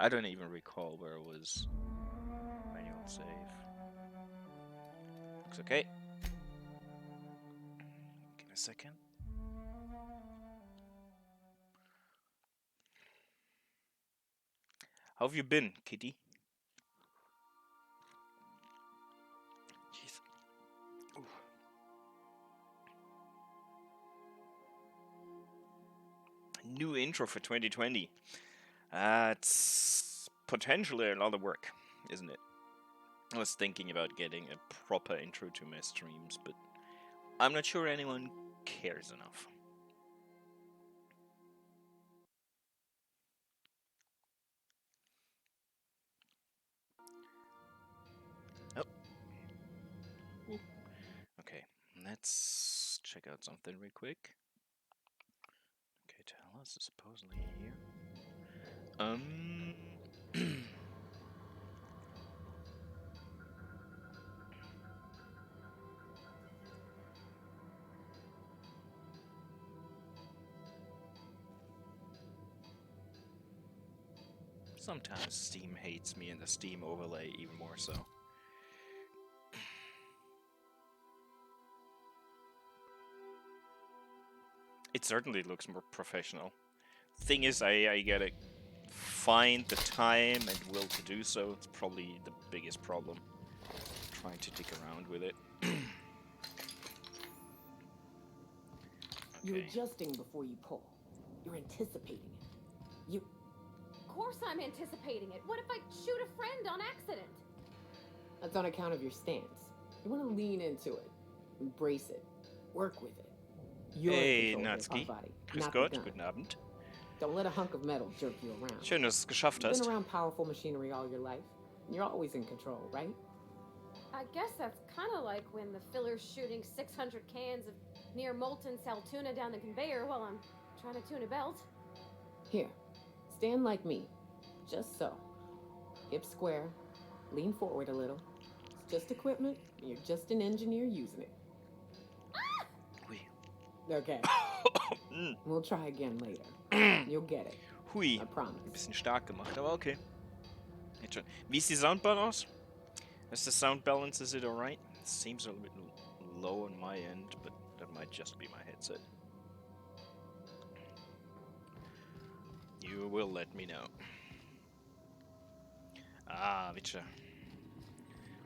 I don't even recall where it was. Manual save. Looks okay. Give me a second. How have you been, kitty? Jeez. Ooh. New intro for 2020. It's potentially a lot of work, isn't it? I was thinking about getting a proper intro to my streams, but I'm not sure anyone cares enough. Oh. Ooh. Okay, let's check out something real quick. Okay, Talos is supposedly here. Sometimes Steam hates me and the Steam overlay even more so. It certainly looks more professional. Thing is, I gotta find the time and will to do so. It's probably the biggest problem. Trying to dig around with it. You're adjusting before you pull. You're anticipating it. Of course I'm anticipating it. What if I shoot a friend on accident? That's on account of your stance. You want to lean into it. Embrace it. Work with it. You're Hey, in control Natsuki. of your body, Grüß not Gott, the gun. guten Abend. Don't let a hunk of metal jerk you around. Schön, dass du es geschafft You've hast. been around powerful machinery all your life. You're always in control, right? I guess that's kind of like when the filler's shooting 600 cans of near molten cell tuna down the conveyor while I'm trying to tune a belt. Here, stand like me. Just so. Hips square. Lean forward a little. It's just equipment. You're just an engineer using it. Hui. Okay. We'll try again later. You'll get it. Hui. I promise. Ein bisschen stark gemacht, aber okay. Jetzt schon. Wie ist die Soundbar aus? Is the sound balance, is it alright? It seems a little bit low on my end, but that might just be my headset. You will let me know. Ah, Witcher.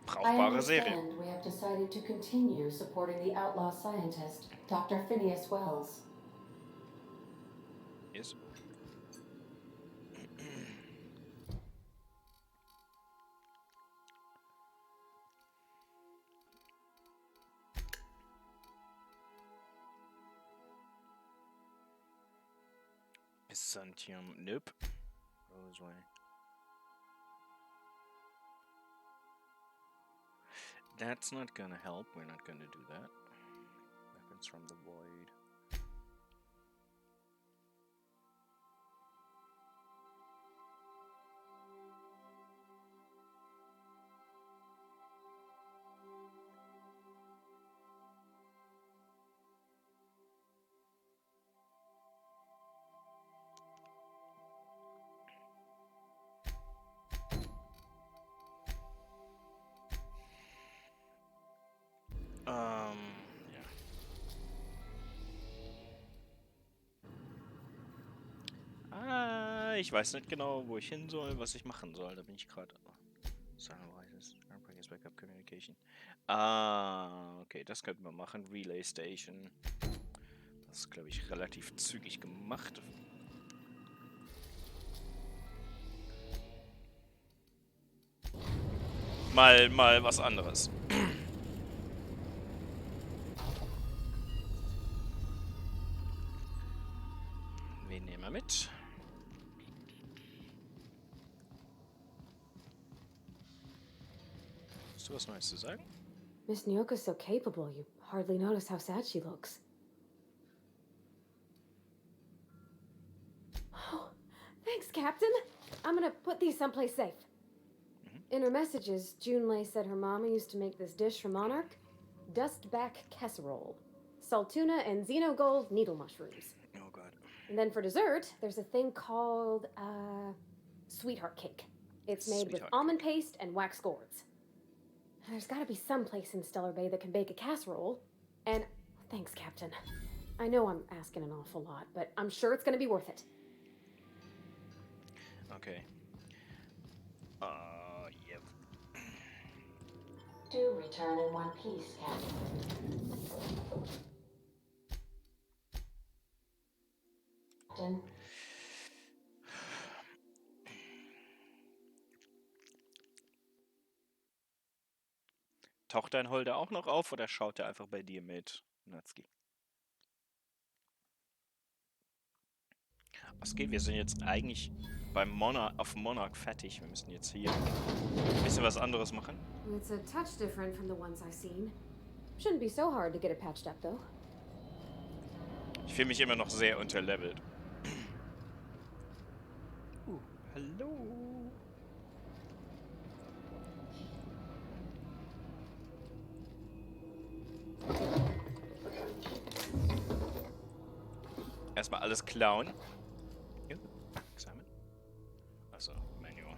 Brauchbare Serie. We have decided to continue supporting the outlaw scientist, Dr. Phineas Wells. Yes. Byzantium. Nope. Roseway. That's not gonna help. We're not gonna do that. Weapons from the void. Ja. Ich weiß nicht genau, wo ich hin soll, was ich machen soll. Da bin ich gerade. Sunrises, Backup Communication. Okay, das könnten wir machen. Relay Station. Das ist, glaube ich, relativ zügig gemacht. Mal was anderes. Wen nehmen wir mit? Hast du was Neues zu sagen? Miss Nyoka's so capable, you hardly notice how sad she looks. Oh, thanks, Captain. I'm gonna put these someplace safe. In her messages, Junlei said her mama used to make this dish for Monarch. Dustback casserole. Salt tuna and xenogold needle mushrooms. Oh god. And then for dessert, there's a thing called, sweetheart cake. It's made with Sweetheart almond paste and wax gourds. There's gotta be some place in Stellar Bay that can bake a casserole. And thanks, Captain. I know I'm asking an awful lot, but I'm sure it's gonna be worth it. Okay. Yep. Do return in one piece, Captain. Taucht dein Holder auch noch auf oder schaut er einfach bei dir mit, Natsuki? Was geht? Wir sind jetzt eigentlich beim auf Monarch fertig. Wir müssen jetzt hier ein bisschen was anderes machen. It's a touch different from the ones I've seen. Shouldn't be so hard to get it patched up, though. Ich fühle mich immer noch sehr unterlevelt. Hallo. Erstmal alles klauen. Ja, Examen. Achso, Manual.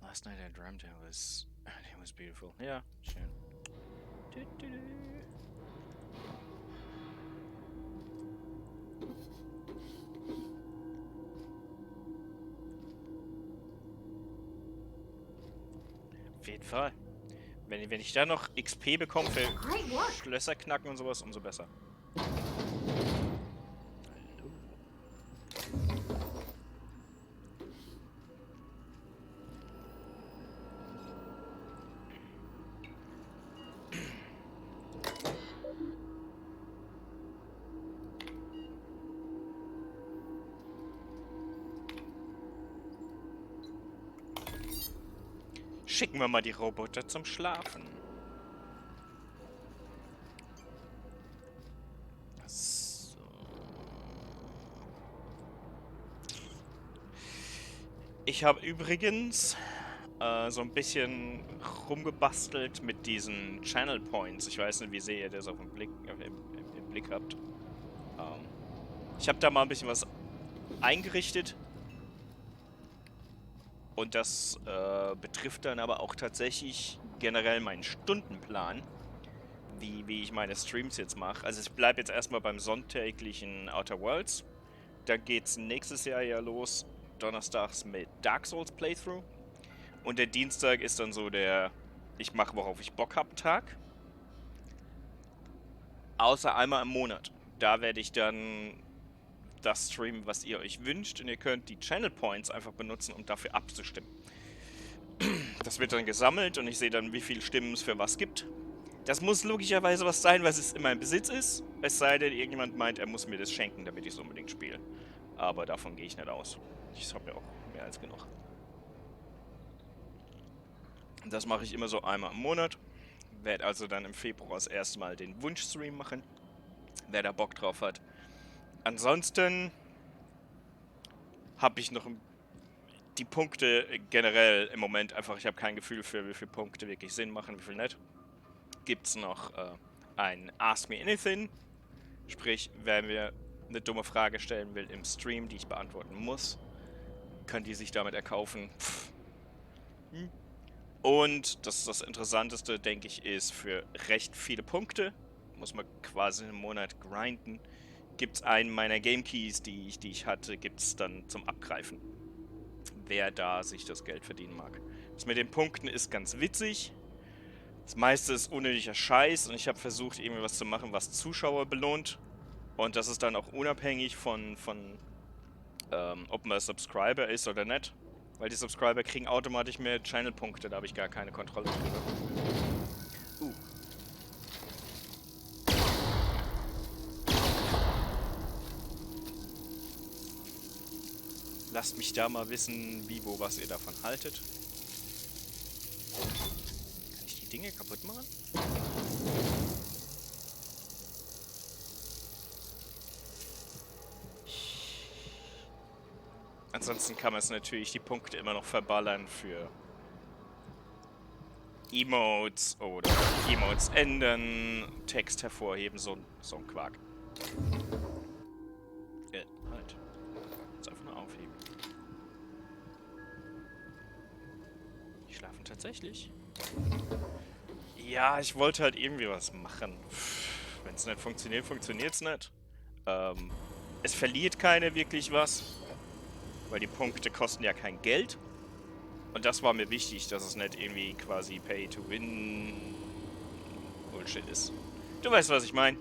Last night I dreamt it was beautiful. Ja, schön. Auf jeden Fall. Wenn ich da noch XP bekomme für Schlösser knacken und sowas, umso besser. Hallo. Schicken wir mal die Roboter zum Schlafen. So. Ich habe übrigens so ein bisschen rumgebastelt mit diesen Channel Points. Ich weiß nicht, wie sehr ihr das auf den Blick, im Blick habt. Ich habe da mal ein bisschen was eingerichtet. Und das betrifft dann aber auch tatsächlich generell meinen Stundenplan, wie ich meine Streams jetzt mache. Also ich bleibe jetzt erstmal beim sonntäglichen Outer Worlds. Dann geht's nächstes Jahr ja los, donnerstags mit Dark Souls Playthrough. Und der Dienstag ist dann so der ich mache, worauf ich Bock habe, Tag. Außer einmal im Monat. Da werde ich dann das streamen, was ihr euch wünscht. Und ihr könnt die Channel Points einfach benutzen, um dafür abzustimmen. Das wird dann gesammelt und ich sehe dann, wie viele Stimmen es für was gibt. Das muss logischerweise was sein, was es in meinem Besitz ist. Es sei denn, irgendjemand meint, er muss mir das schenken, damit ich es unbedingt spiele. Aber davon gehe ich nicht aus. Ich habe ja auch mehr als genug. Das mache ich immer so einmal im Monat. Werde also dann im Februar das erste Mal den Wunschstream machen. Wer da Bock drauf hat. Ansonsten habe ich noch die Punkte generell im Moment einfach, ich habe kein Gefühl für, wie viele Punkte wirklich Sinn machen, wie viel nicht. Gibt es noch ein Ask Me Anything. Sprich, wer mir eine dumme Frage stellen will im Stream, die ich beantworten muss, können die sich damit erkaufen. Und das ist das Interessanteste, denke ich, ist für recht viele Punkte, muss man quasi einen Monat grinden, gibt es einen meiner Game Keys, die ich hatte, gibt es dann zum Abgreifen. Wer da sich das Geld verdienen mag. Das mit den Punkten ist ganz witzig. Das meiste ist unnötiger Scheiß und ich habe versucht, irgendwie was zu machen, was Zuschauer belohnt. Und das ist dann auch unabhängig von ob man Subscriber ist oder nicht. Weil die Subscriber kriegen automatisch mehr Channel-Punkte, da habe ich gar keine Kontrolle drüber. Lasst mich da mal wissen, wie, wo, was ihr davon haltet. Kann ich die Dinge kaputt machen? Ansonsten kann man es natürlich die Punkte immer noch verballern für Emotes oder Emotes ändern, Text hervorheben, so ein Quark. Halt. Jetzt einfach nur aufheben. Die schlafen tatsächlich. Ja, ich wollte halt irgendwie was machen. Wenn es nicht funktioniert, funktioniert es nicht. Es verliert keiner wirklich was, weil die Punkte kosten ja kein Geld. Und das war mir wichtig, dass es nicht irgendwie quasi Pay-to-Win Bullshit ist. Du weißt, was ich meine.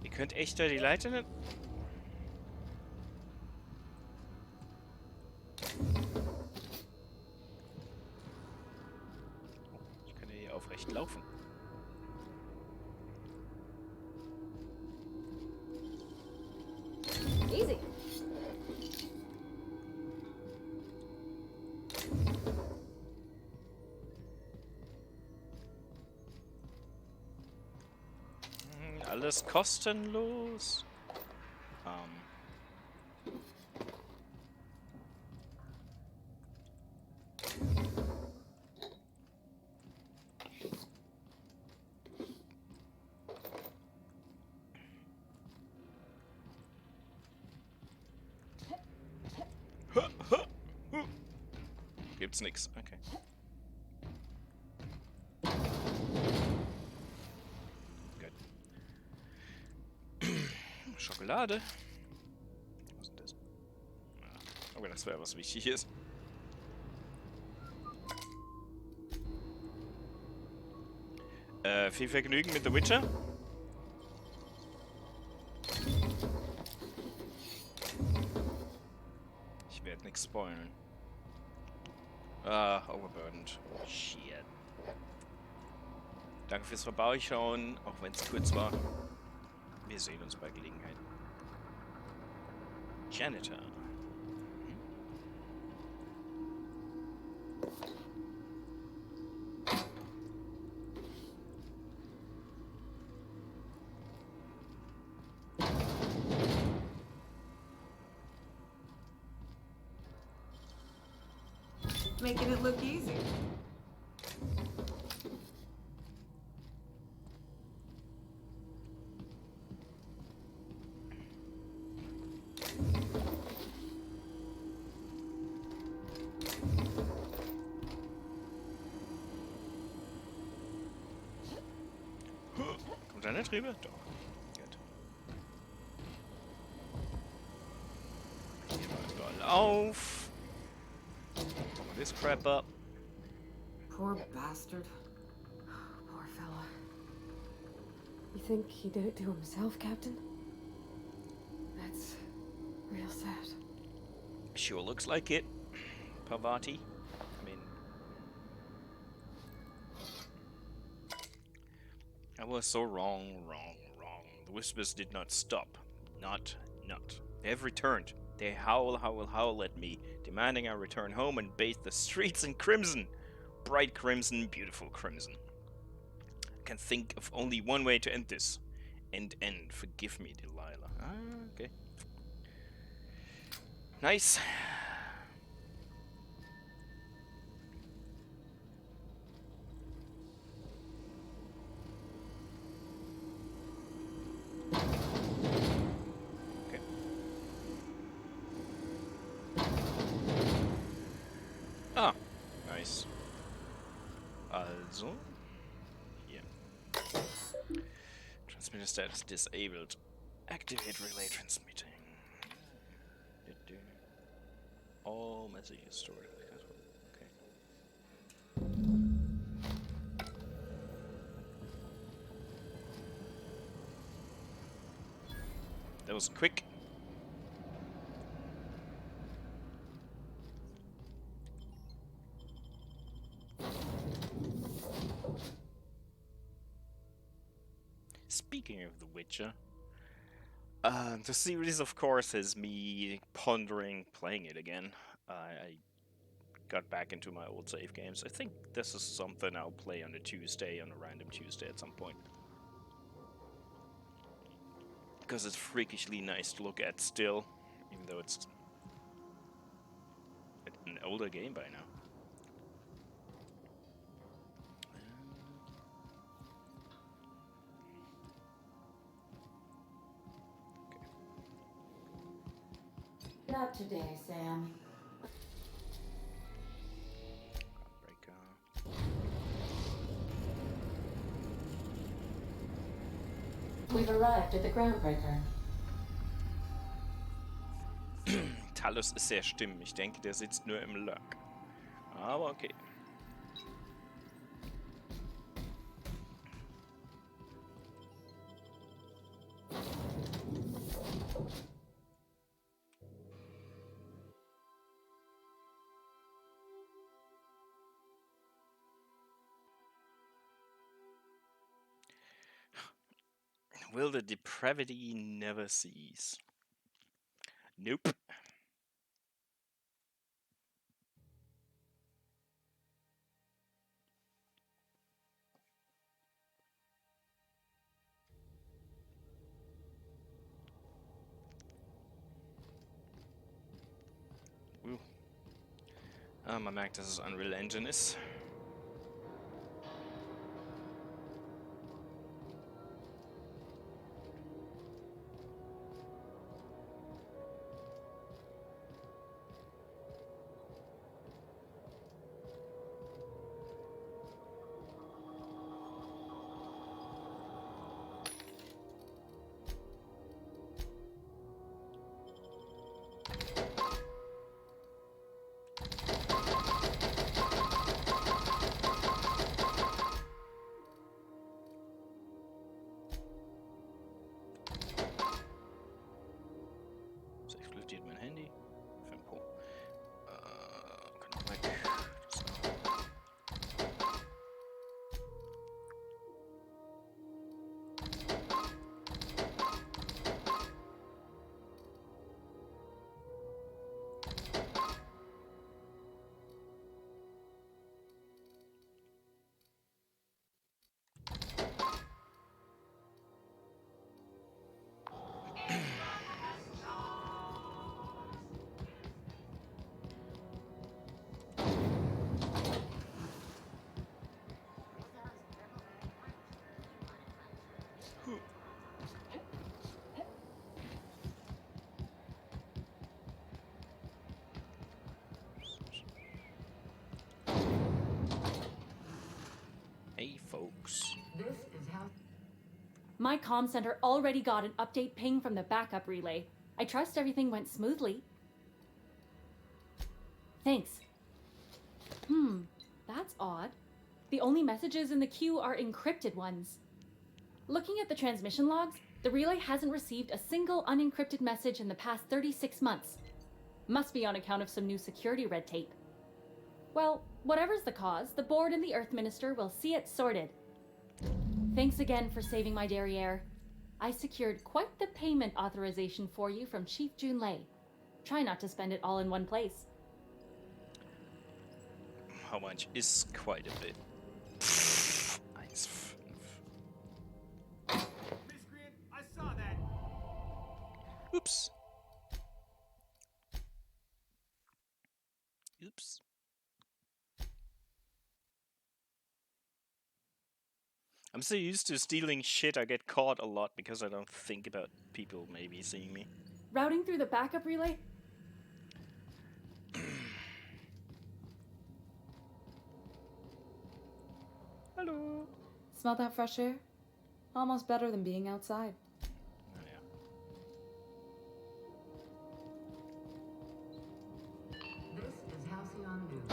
Ihr könnt echt da die Leiter nicht... Ich kann ja hier aufrecht laufen. Easy. Alles kostenlos. Gibt's nix. Okay. Gut. Schokolade. Was ist das? Ja, aber das wäre was Wichtiges. Viel Vergnügen mit The Witcher. Ich werde nichts spoilern. Ah, overburdened. Shit. Danke fürs Vorbeischauen, auch wenn es kurz war. Wir sehen uns bei Gelegenheit. Janitor. Making it look easy. Kommt da nicht rüber? Doch. Gut. Hier mal überall auf. Machen wir this crap up. Poor bastard. Poor fella. You think he did it to himself, Captain? That's real sad. Sure looks like it. Parvati. I mean... I was so wrong. The whispers did not stop. Not. They have returned. They howl at me, demanding I return home and bathe the streets in crimson. Bright crimson, beautiful crimson. I can think of only one way to end this. End. Forgive me, Delilah. Ah, okay. Nice. Ah, nice. Also, hier. Transmitter status disabled. Activate relay transmitting. All messages stored in the castle. Okay. That was quick. Speaking of The Witcher, The series, of course, has me pondering playing it again. I got back into my old save games. I think this is something I'll play on a Tuesday, on a random Tuesday at some point. Because it's freakishly nice to look at still, even though it's an older game by now. Not today, Sam. We've arrived at the groundbreaker. Talos ist sehr stumm. Ich denke, der sitzt nur im Lock. Aber okay. Will the depravity never cease? Nope. Ooh. Man merkt, dass es Unreal Engine ist. So explodiert mein Handy. Für ein Po. Kann auch weg. Hey, folks. My comm center already got an update ping from the backup relay. I trust everything went smoothly. Thanks. That's odd. The only messages in the queue are encrypted ones. Looking at the transmission logs, the relay hasn't received a single unencrypted message in the past 36 months. Must be on account of some new security red tape. Well, whatever's the cause, the board and the Earth Minister will see it sorted. Thanks again for saving my derriere. I secured quite the payment authorization for you from Chief Junlei. Try not to spend it all in one place. How much is quite a bit? 1,5. Miscreant, I saw that. Oops. Oops. I'm so used to stealing shit, I get caught a lot because I don't think about people maybe seeing me. Routing through the backup relay? Hello. Smell that fresh air? Almost better than being outside. Oh, yeah. This is Halcyon News.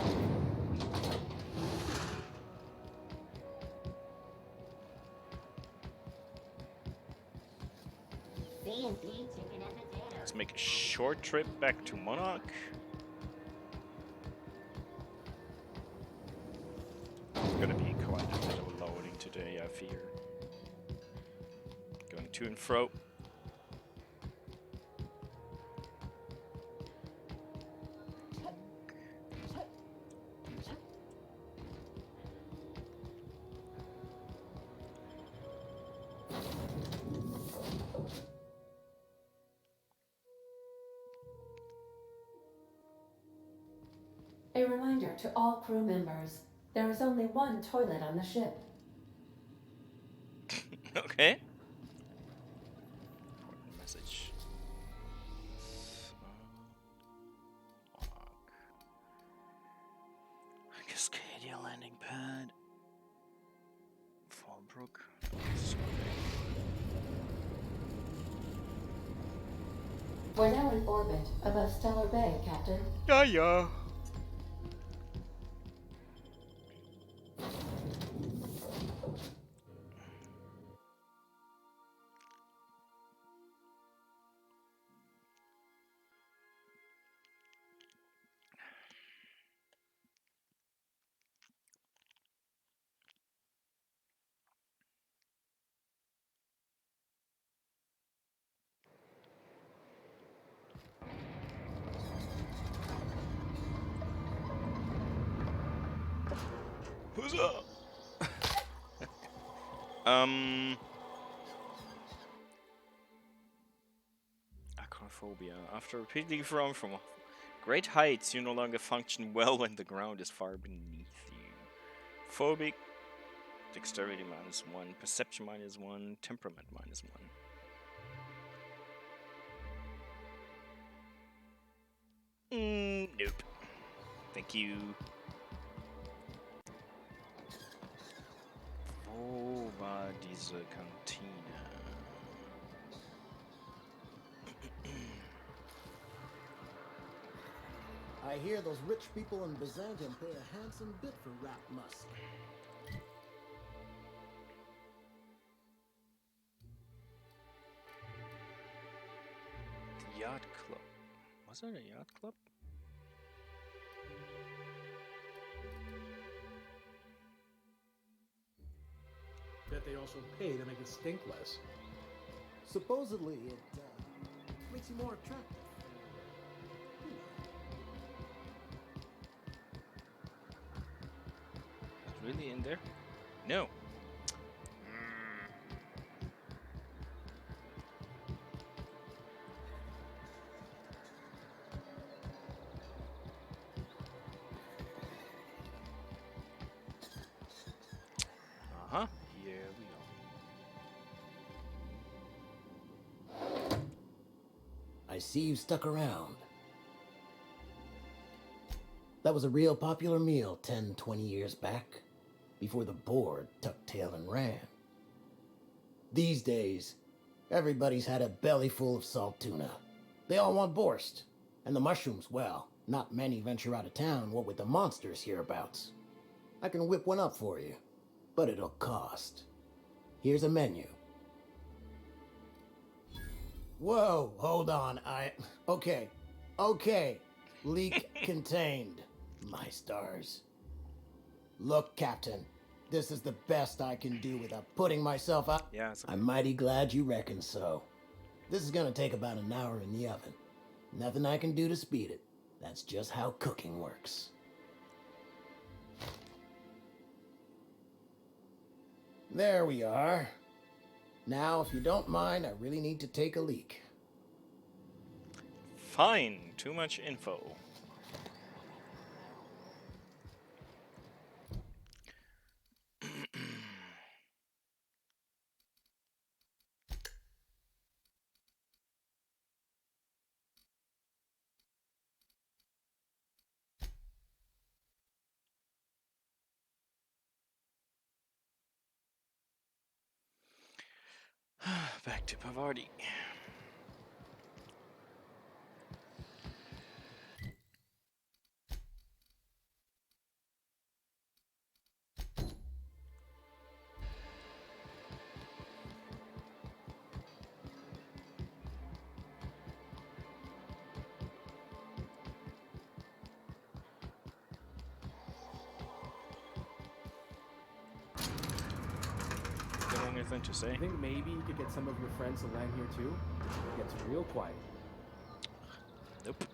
Let's make a short trip back to Monarch. It's gonna be quite a bit of loading today, I fear. Going to and fro. A reminder to all crew members, there is only one toilet on the ship. Okay. Important message. Lock. Cascadia landing pad. Fallbrook. We're now in orbit above Stellar Bay, Captain. Yeah. Who's up? Acrophobia. After repeatedly falling from great heights, you no longer function well when the ground is far beneath you. Phobic. Dexterity -1, perception -1, temperament -1. Nope. Thank you. Wo war diese Kantine? I hear those rich people in Byzantium pay a handsome bit for rat musk. The Yacht Club. Was that a yacht club? Bet they also pay to make it stink less. Supposedly, it makes you more attractive. Is it really in there? No. Here we go. I see you stuck around. That was a real popular meal 10, 20 years back, before the board tucked tail and ran. These days, everybody's had a belly full of salt tuna. They all want borscht. And the mushrooms, well, not many venture out of town, what with the monsters hereabouts. I can whip one up for you, but it'll cost. Here's a menu. Whoa, hold on, Okay. Leak contained. My stars. Look, Captain, this is the best I can do without putting myself out. Yeah, it's okay. I'm mighty glad you reckon so. This is gonna take about an hour in the oven. Nothing I can do to speed it. That's just how cooking works. There we are. Now, if you don't mind, I really need to take a leak. Fine. Too much info. Back to Pavardi. Got anything to say? I think maybe you could get some of your friends to land here too. It gets real quiet. Nope.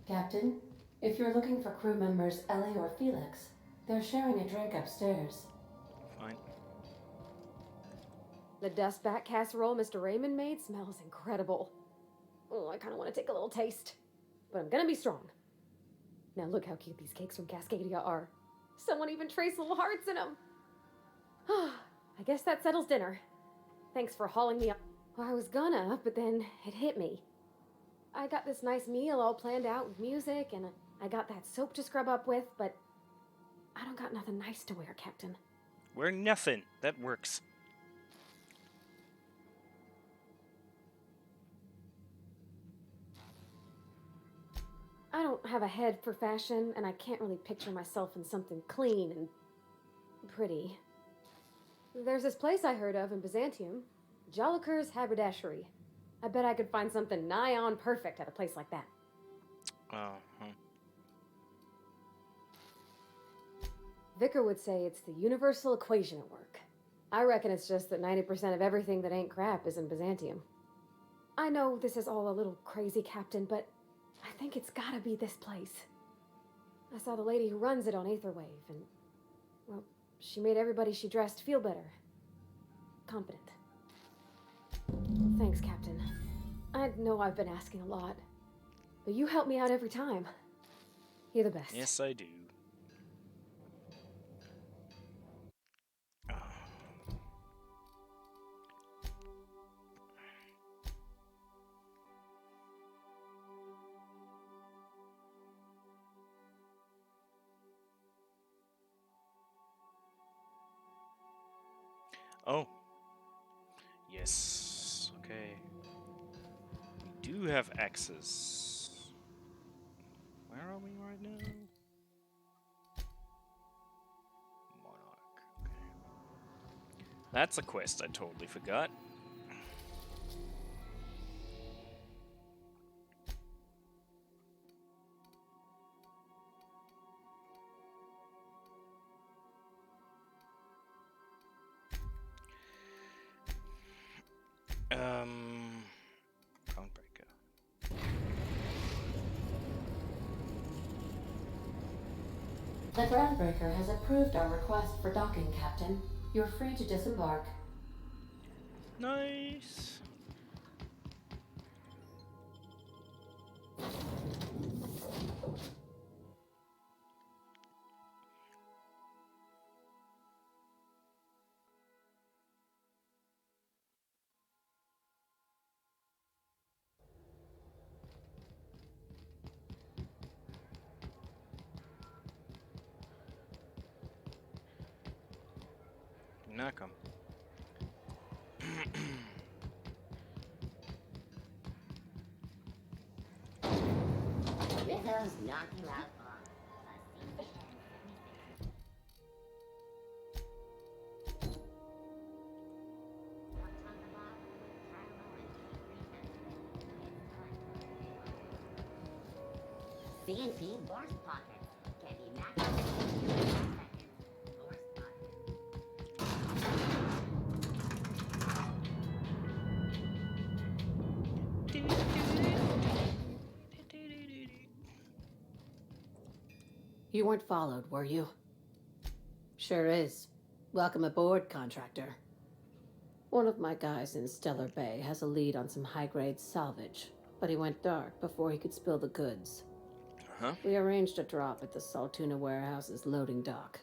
Captain, if you're looking for crew members Ellie or Felix, they're sharing a drink upstairs. Fine. The dustback casserole Mr. Raymond made smells incredible. Oh, I kind of want to take a little taste. But I'm gonna be strong. Now look how cute these cakes from Cascadia are. Someone even traced little hearts in them. I guess that settles dinner. Thanks for hauling me up. Well, I was gonna, but then it hit me. I got this nice meal all planned out with music, and I got that soap to scrub up with, but I don't got nothing nice to wear, Captain. Wear nothing. That works. I don't have a head for fashion, and I can't really picture myself in something clean and pretty. There's this place I heard of in Byzantium, Jolicoeur's Haberdashery. I bet I could find something nigh on perfect at a place like that. Vicar would say it's the universal equation at work. I reckon it's just that 90% of everything that ain't crap is in Byzantium. I know this is all a little crazy, Captain, but I think it's gotta be this place. I saw the lady who runs it on Aetherwave, and, well, she made everybody she dressed feel better. Confident. Thanks, Captain. I know I've been asking a lot, but you help me out every time. You're the best. Yes, I do. Oh. Yes. Okay. We do have access. Where are we right now? Monarch. Okay. That's a quest I totally forgot. Groundbreaker. The Groundbreaker has approved our request for docking, Captain. You're free to disembark. Nice. Now come. CNP Force Pockets can be maxed You weren't followed, were you? Sure is. Welcome aboard, contractor. One of my guys in Stellar Bay has a lead on some high-grade salvage, but he went dark before he could spill the goods. Huh? We arranged a drop at the Saltuna warehouse's loading dock.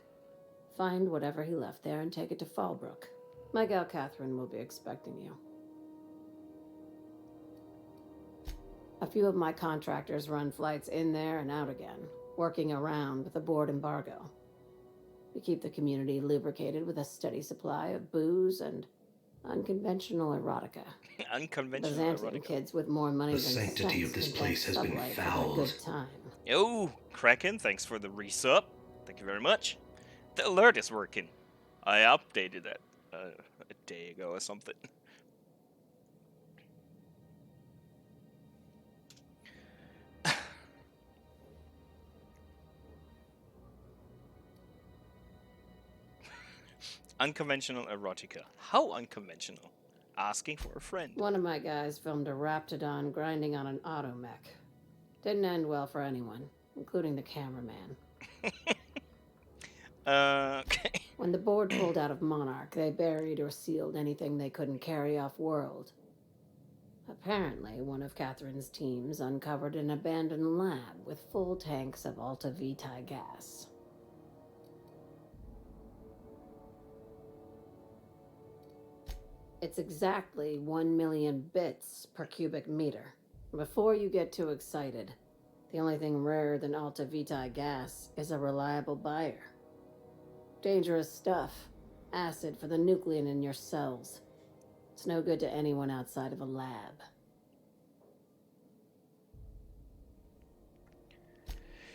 Find whatever he left there and take it to Fallbrook. My gal Catherine will be expecting you. A few of my contractors run flights in there and out again, working around with the board embargo. We keep the community lubricated with a steady supply of booze and unconventional erotica. Unconventional Byzantium erotica. kids with more money The than sanctity sense of this can place bet has been sublight for their fouled. good time. Yo, Kraken, thanks for the resub. Thank you very much. The alert is working. I updated that a day ago or something. Unconventional erotica. How unconventional? Asking for a friend. One of my guys filmed a Raptidon grinding on an automech. Didn't end well for anyone, including the cameraman. Okay. When the board pulled out of Monarch, they buried or sealed anything they couldn't carry off-world. Apparently, one of Catherine's teams uncovered an abandoned lab with full tanks of Alta Vitae gas. It's exactly 1 million bits per cubic meter. Before you get too excited, the only thing rarer than Alta Vitae gas is a reliable buyer. Dangerous stuff. Acid for the nuclein in your cells. It's no good to anyone outside of a lab.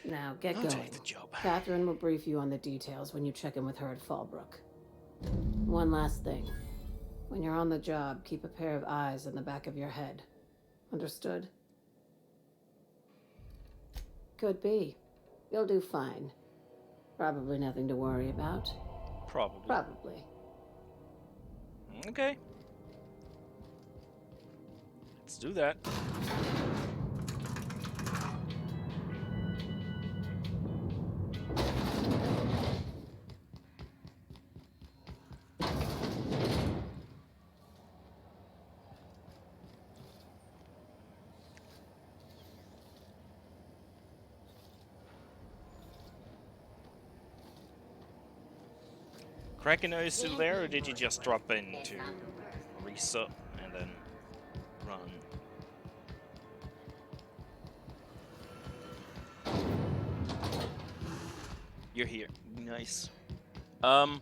Now, get I'll going. take the job. Catherine will brief you on the details when you check in with her at Fallbrook. One last thing. When you're on the job, keep a pair of eyes in the back of your head. Understood? Could be. You'll do fine. Probably nothing to worry about. Probably. Okay. Let's do that. Kraken, are you still there, or did you just drop in to reset and then run? You're here. Nice. I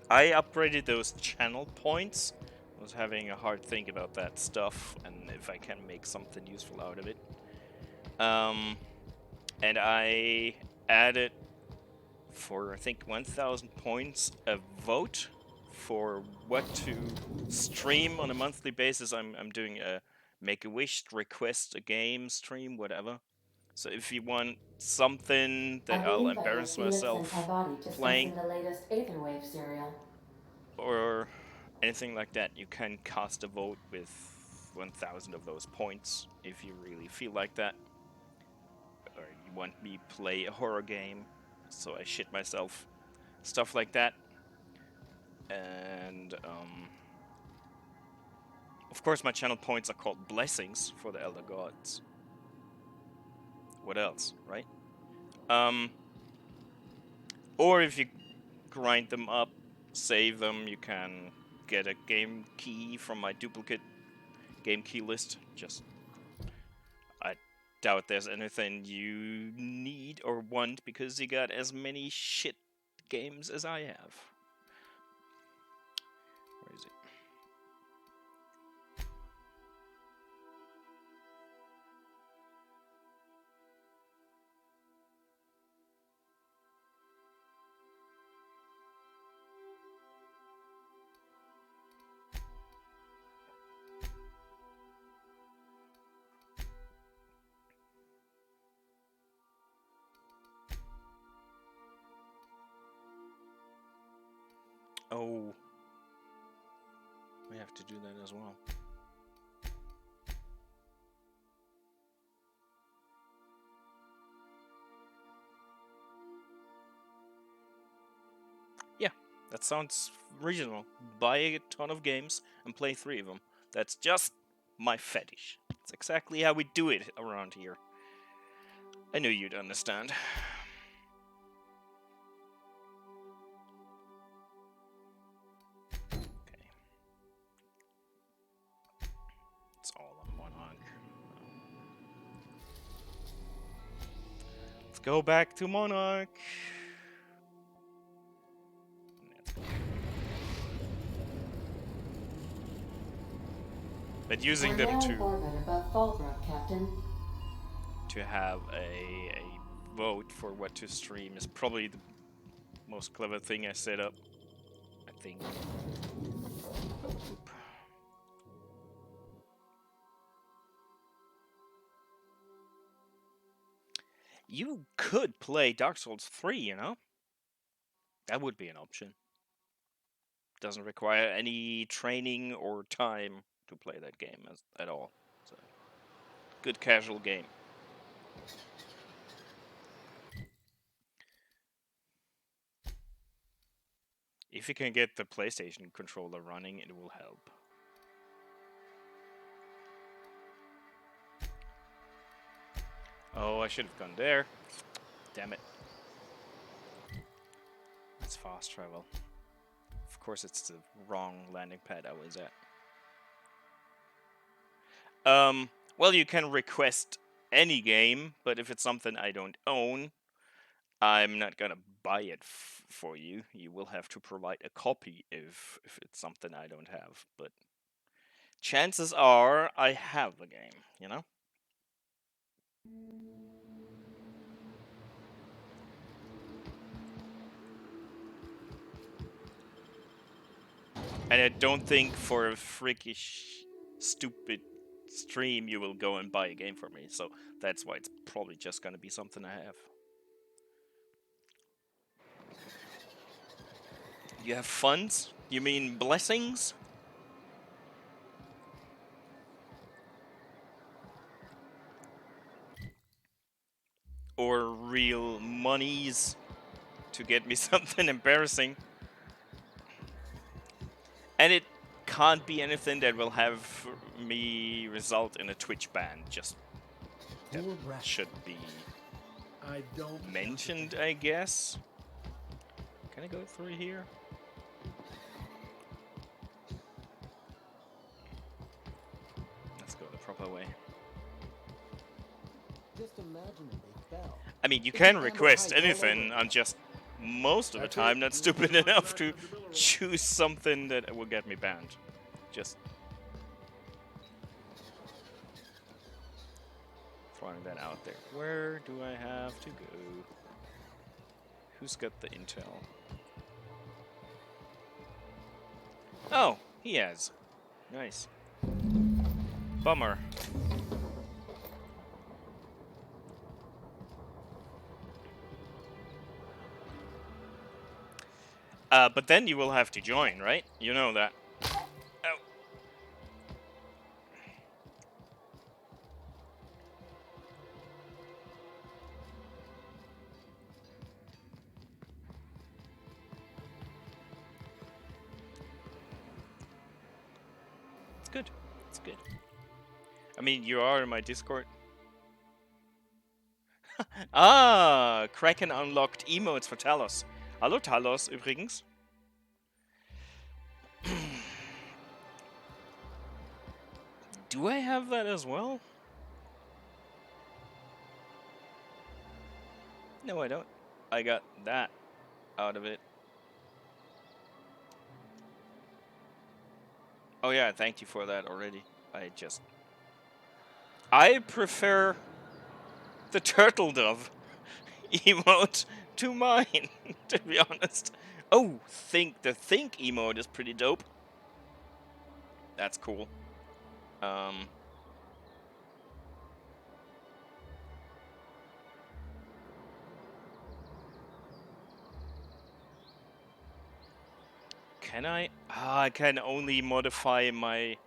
upgraded those channel points. I was having a hard think about that stuff and if I can make something useful out of it. And I added for I think 1,000 points a vote for what to stream on a monthly basis. I'm doing a Make-A-Wish, request a game, stream, whatever. So if you want something that I'll embarrass myself playing, the latest Aetherwave serial. or anything like that, you can cast a vote with 1,000 of those points if you really feel like that. Or you want me play a horror game, so I shit myself. Stuff like that. And, of course my channel points are called blessings for the Elder Gods. What else, right? Or if you grind them up, save them, you can get a game key from my duplicate game key list. I doubt there's anything you need or want because you got as many shit games as I have. Where is it? Oh, we have to do that as well. Yeah, that sounds reasonable. Buy a ton of games and play 3 of them. That's just my fetish. It's exactly how we do it around here. I knew you'd understand. Okay. It's all on Monarch. Let's go back to Monarch. But using We're them now to in orbit above Fallbrook, Captain. have a vote for what to stream is probably the most clever thing I set up, I think. Oop. You could play Dark Souls 3, you know? That would be an option. Doesn't require any training or time to play that game at all. So, good casual game. If you can get the PlayStation controller running, it will help. Oh, I should have gone there. Damn it. It's fast travel. Of course, it's the wrong landing pad I was at. Well, you can request any game, but if it's something I don't own, I'm not gonna buy it for you. You will have to provide a copy if it's something I don't have. But chances are I have the game, you know? And I don't think for a freakish, stupid stream you will go and buy a game for me. So that's why it's probably just gonna be something I have. You have funds? You mean blessings? Or real monies to get me something embarrassing? And it can't be anything that will have me result in a Twitch ban. Just that should be mentioned, I guess. Can I go through here? Let's go the proper way. Just imagine if they fell. I mean, you can request anything. I'm just most of the time not stupid enough to choose something that will get me banned. Just throwing that out there. Where do I have to go? Who's got the intel? Oh, he has. Nice. Bummer. But then you will have to join, right? You know that. Oh. It's good. It's good. I mean, you are in my Discord. Ah, Kraken unlocked emotes for Talos. Hallo Talos übrigens. Do I have that as well? No, I don't. I got that out of it. Oh yeah, thank you for that already. I prefer the turtle dove emote to mine, to be honest. Oh, the think emote is pretty dope. That's cool. Can I? I can only modify my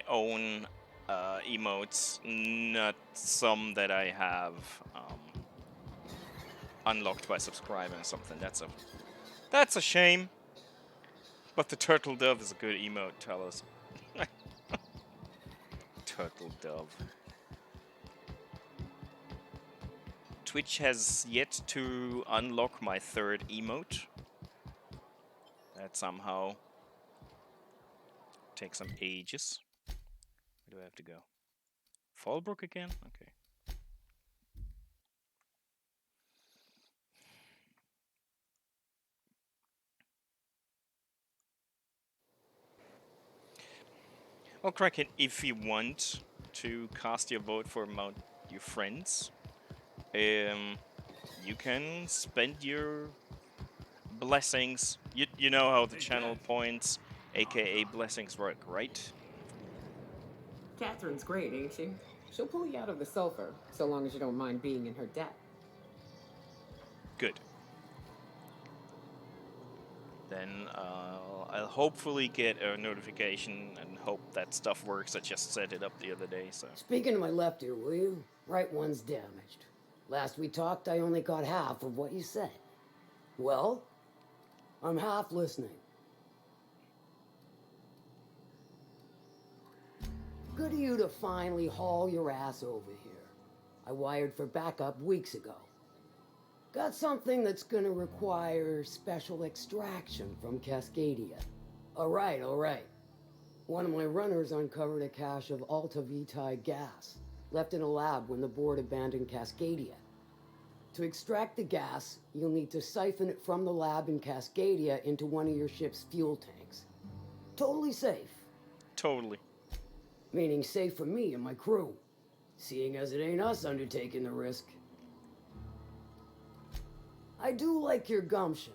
own emotes, not some that I have unlocked by subscribing or something. That's a shame. But the turtle dove is a good emote, tell us. Turtle dove. Twitch has yet to unlock my third emote. That somehow takes some ages. Where do I have to go? Fallbrook again? Okay. Well, Kraken, if you want to cast your vote for among your friends, you can spend your blessings. You know how the channel points, aka blessings, work, right? Catherine's great, ain't she? She'll pull you out of the sulfur, so long as you don't mind being in her debt. Good. then I'll hopefully get a notification and hope that stuff works. I just set it up the other day, so. Speaking to my left ear, will you? Right one's damaged. Last we talked, I only got half of what you said. Well, I'm half listening. Good of you to finally haul your ass over here. I wired for backup weeks ago. Got something that's gonna require special extraction from Cascadia. All right. One of my runners uncovered a cache of Alta Vitae gas, left in a lab when the board abandoned Cascadia. To extract the gas, you'll need to siphon it from the lab in Cascadia into one of your ship's fuel tanks. Totally safe. Totally. Meaning safe for me and my crew, seeing as it ain't us undertaking the risk. I do like your gumption,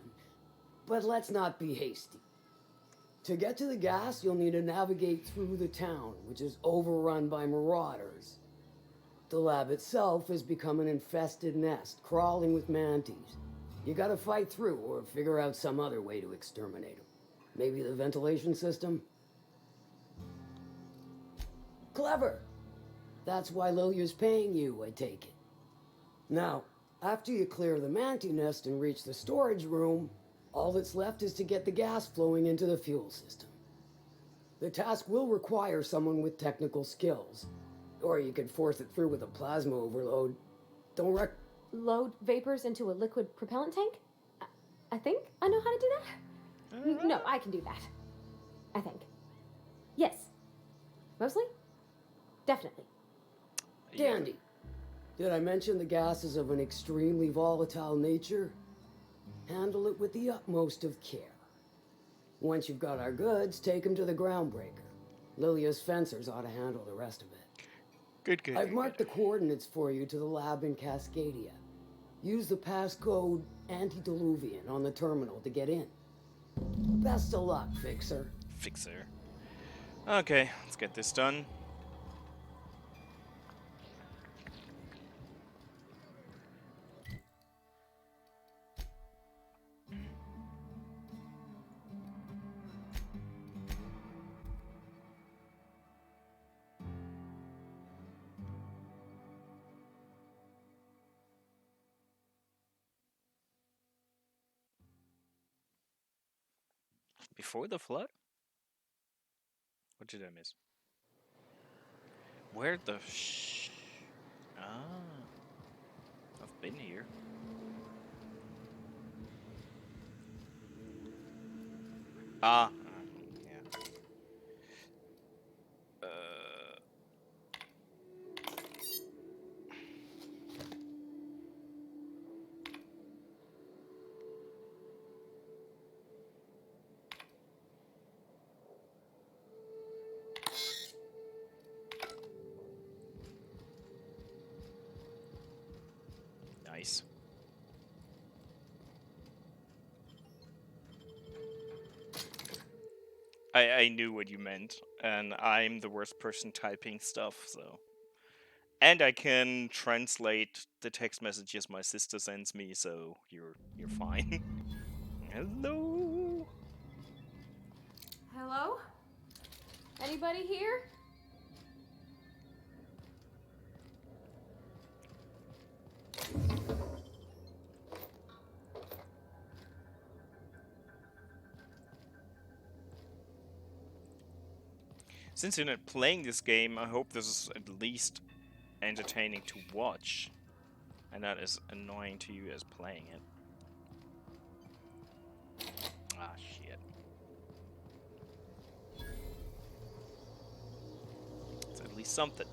but let's not be hasty. To get to the gas, you'll need to navigate through the town, which is overrun by marauders. The lab itself has become an infested nest, crawling with mantis. You gotta fight through or figure out some other way to exterminate them. Maybe the ventilation system? Clever. That's why Lilia's paying you, I take it. Now, after you clear the mantis nest and reach the storage room, all that's left is to get the gas flowing into the fuel system. The task will require someone with technical skills. Or you could force it through with a plasma overload. Load vapors into a liquid propellant tank? I think I know how to do that. No, I can do that. I think. Yes. Mostly? Definitely. Dandy. Did I mention the gas is of an extremely volatile nature? Handle it with the utmost of care. Once you've got our goods, take them to the groundbreaker. Lilia's fencers ought to handle the rest of it. Good. I've marked the coordinates for you to the lab in Cascadia. Use the passcode Antediluvian on the terminal to get in. Best of luck, Fixer. Okay, let's get this done. Before the flood? What did I miss? Where the I've been here. Yeah. Nice. I knew what you meant, and I'm the worst person typing stuff, so. And I can translate the text messages my sister sends me, so you're fine. Hello. Hello? Anybody here? Since you're not playing this game, I hope this is at least entertaining to watch, and not as annoying to you as playing it. Ah, shit. It's at least something.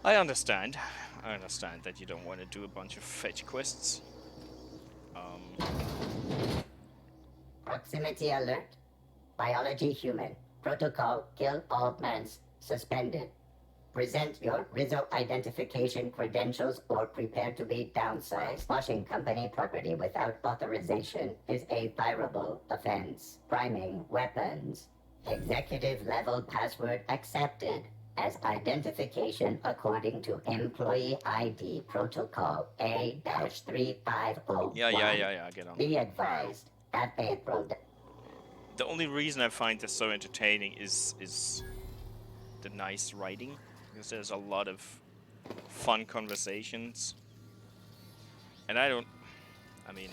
I understand. I understand that you don't want to do a bunch of fetch quests. Proximity alert. Biology human. Protocol kill all plants. suspended. Present your Rizzo identification credentials or prepare to be downsized. Washing company property without authorization is a fireable offense. Priming weapons. Executive level password accepted as identification according to Employee ID Protocol A-3501. Yeah, get on. Be advised that The only reason I find this so entertaining is the nice writing, because there's a lot of fun conversations. And I mean,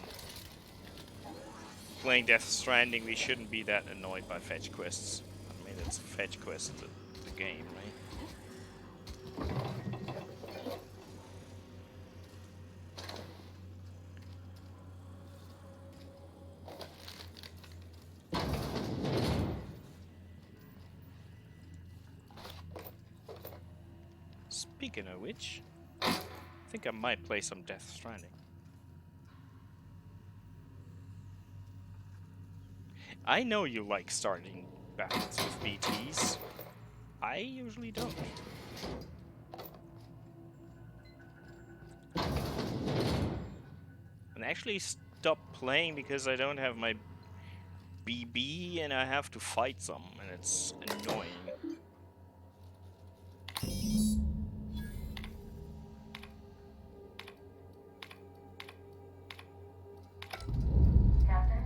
playing Death Stranding, we shouldn't be that annoyed by fetch quests. I mean, it's fetch quest the game, right? Speaking of which, I think I might play some Death Stranding. I know you like starting battles with BTs. I usually don't. And actually stopped playing because I don't have my BB and I have to fight some, and it's annoying. Captain,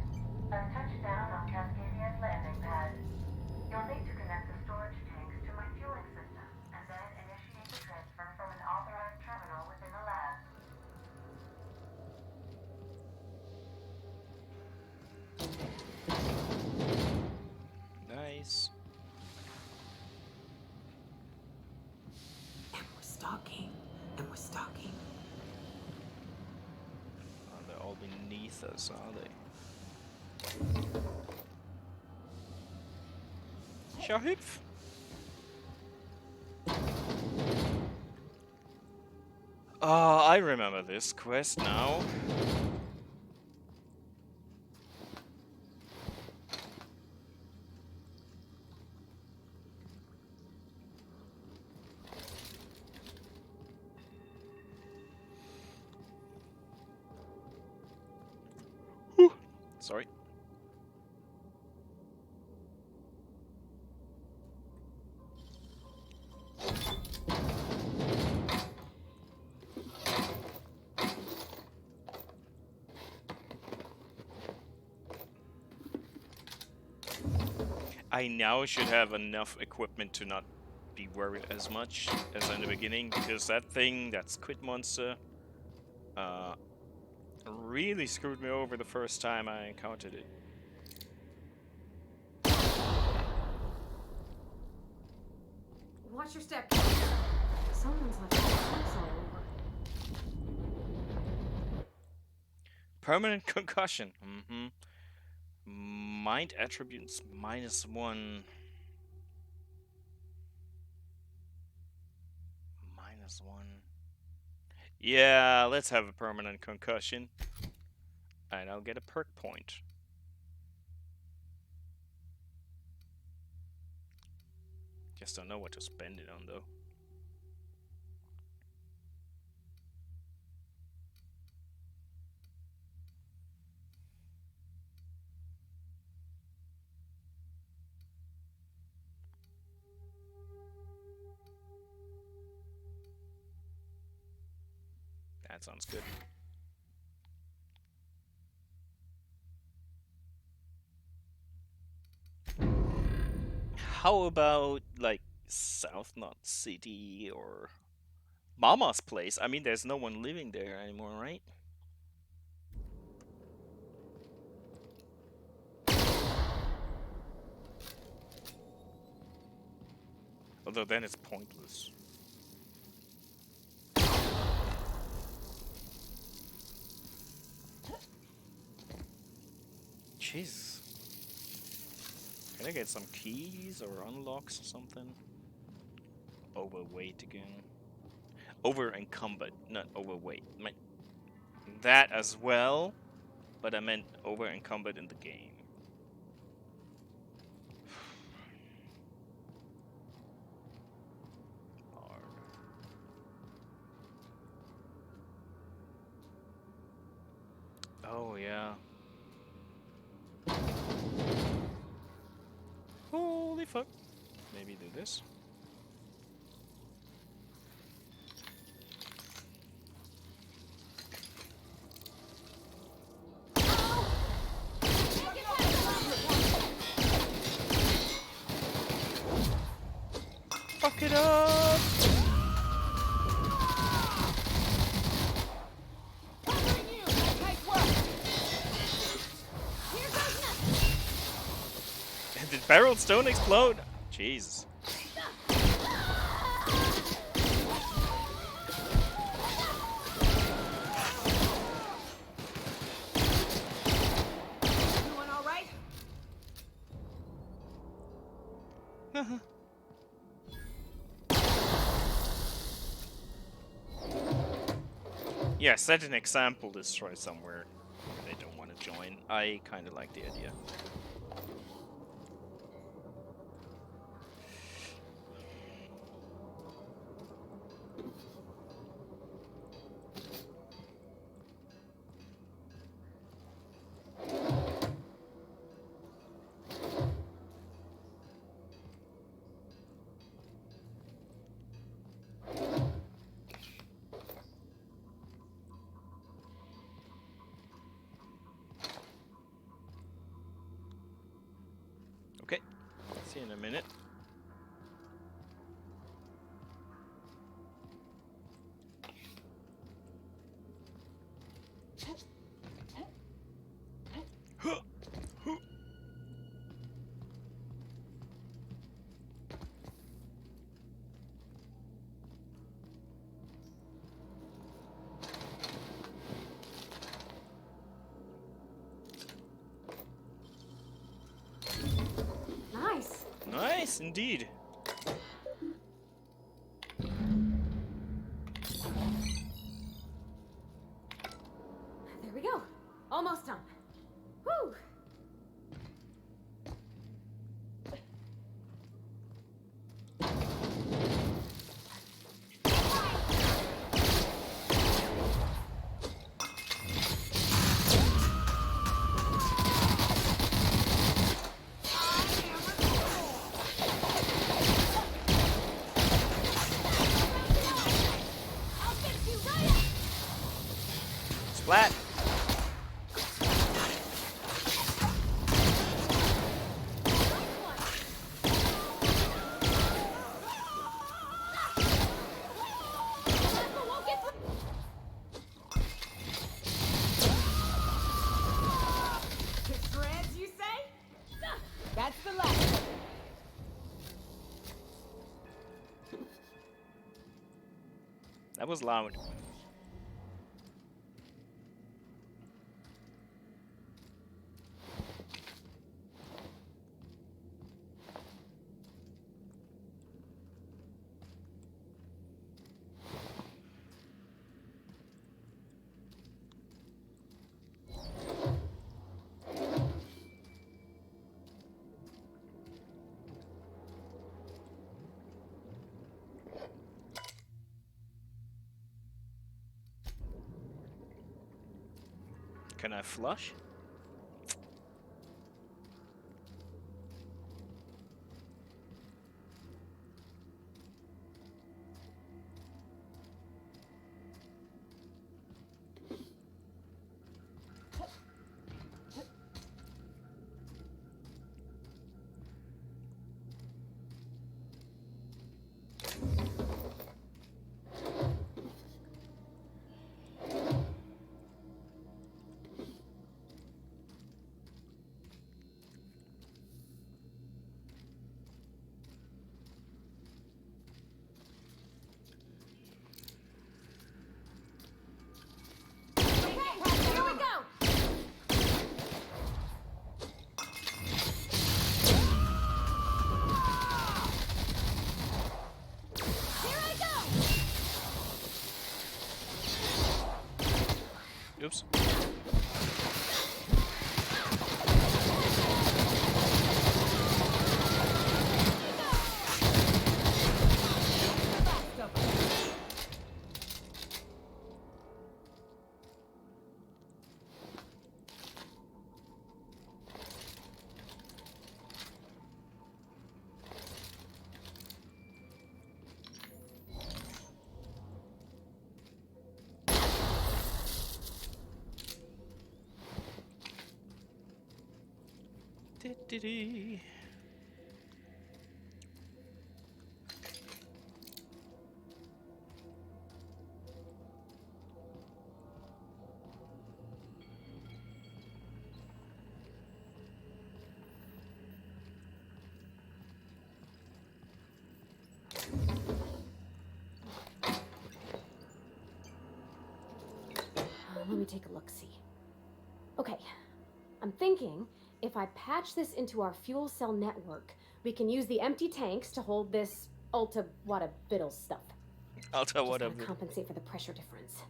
I've touched down on Cascadian landing pad. You'll need to connect the storage tanks to my fueling system, and then initiate the transfer from an authorized terminal within the lab. Nice. And we're stalking. And we're stalking. Oh, they're all beneath us, are they? Shahif? I remember this quest now. Whew. Sorry. I now should have enough equipment to not be worried as much as in the beginning, because that thing, that squid monster, really screwed me over the first time I encountered it. Watch your step. Someone's left their all over. Permanent concussion. Mind attributes -1. -1. Yeah, let's have a permanent concussion. And I'll get a perk point. Just don't know what to spend it on, though. That sounds good. How about, like, South Knot City or Mama's place? I mean, there's no one living there anymore, right? Although then it's pointless. Jeez. Can I get some keys or unlocks or something? Overweight again. Over encumbered, not overweight. I meant that as well, but I meant over encumbered in the game. Oh, yeah. Holy fuck. Maybe do this. Fuck it up! Did barrel stone explode? Jesus. Doing all right? Yeah, set an example, destroy somewhere where they don't want to join. I kind of like the idea. Okay, see you in a minute. Nice. Nice, indeed. There we go. Almost done. Whew. Splat! To shreds, you say? That's the last. That was loud. Can I flush? Dee-dee. Let me take a look-see. Okay, I'm thinking if I patch this into our fuel cell network, we can use the empty tanks to hold this ulta-wada-biddle stuff. Ulta Just whatever. gotta compensate for the pressure difference.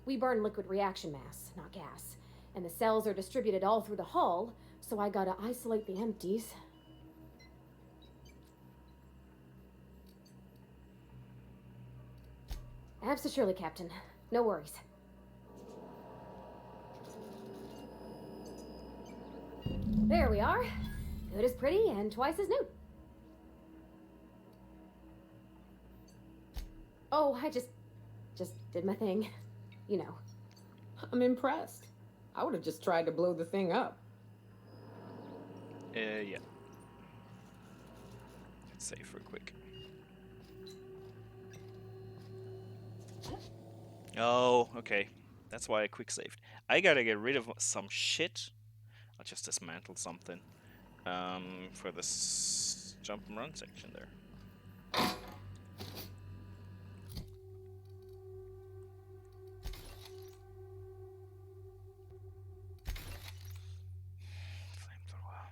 We burn liquid reaction mass, not gas. And the cells are distributed all through the hull, so I gotta isolate the empties. Absolutely, Captain. No worries. There we are. Good as pretty and twice as new. Oh, I just did my thing. You know. I'm impressed. I would have just tried to blow the thing up. Yeah. Let's save real quick. Oh, okay. That's why I quick saved. I gotta get rid of some shit. I'll just dismantle something. For this jump and run section there. Flamethrower.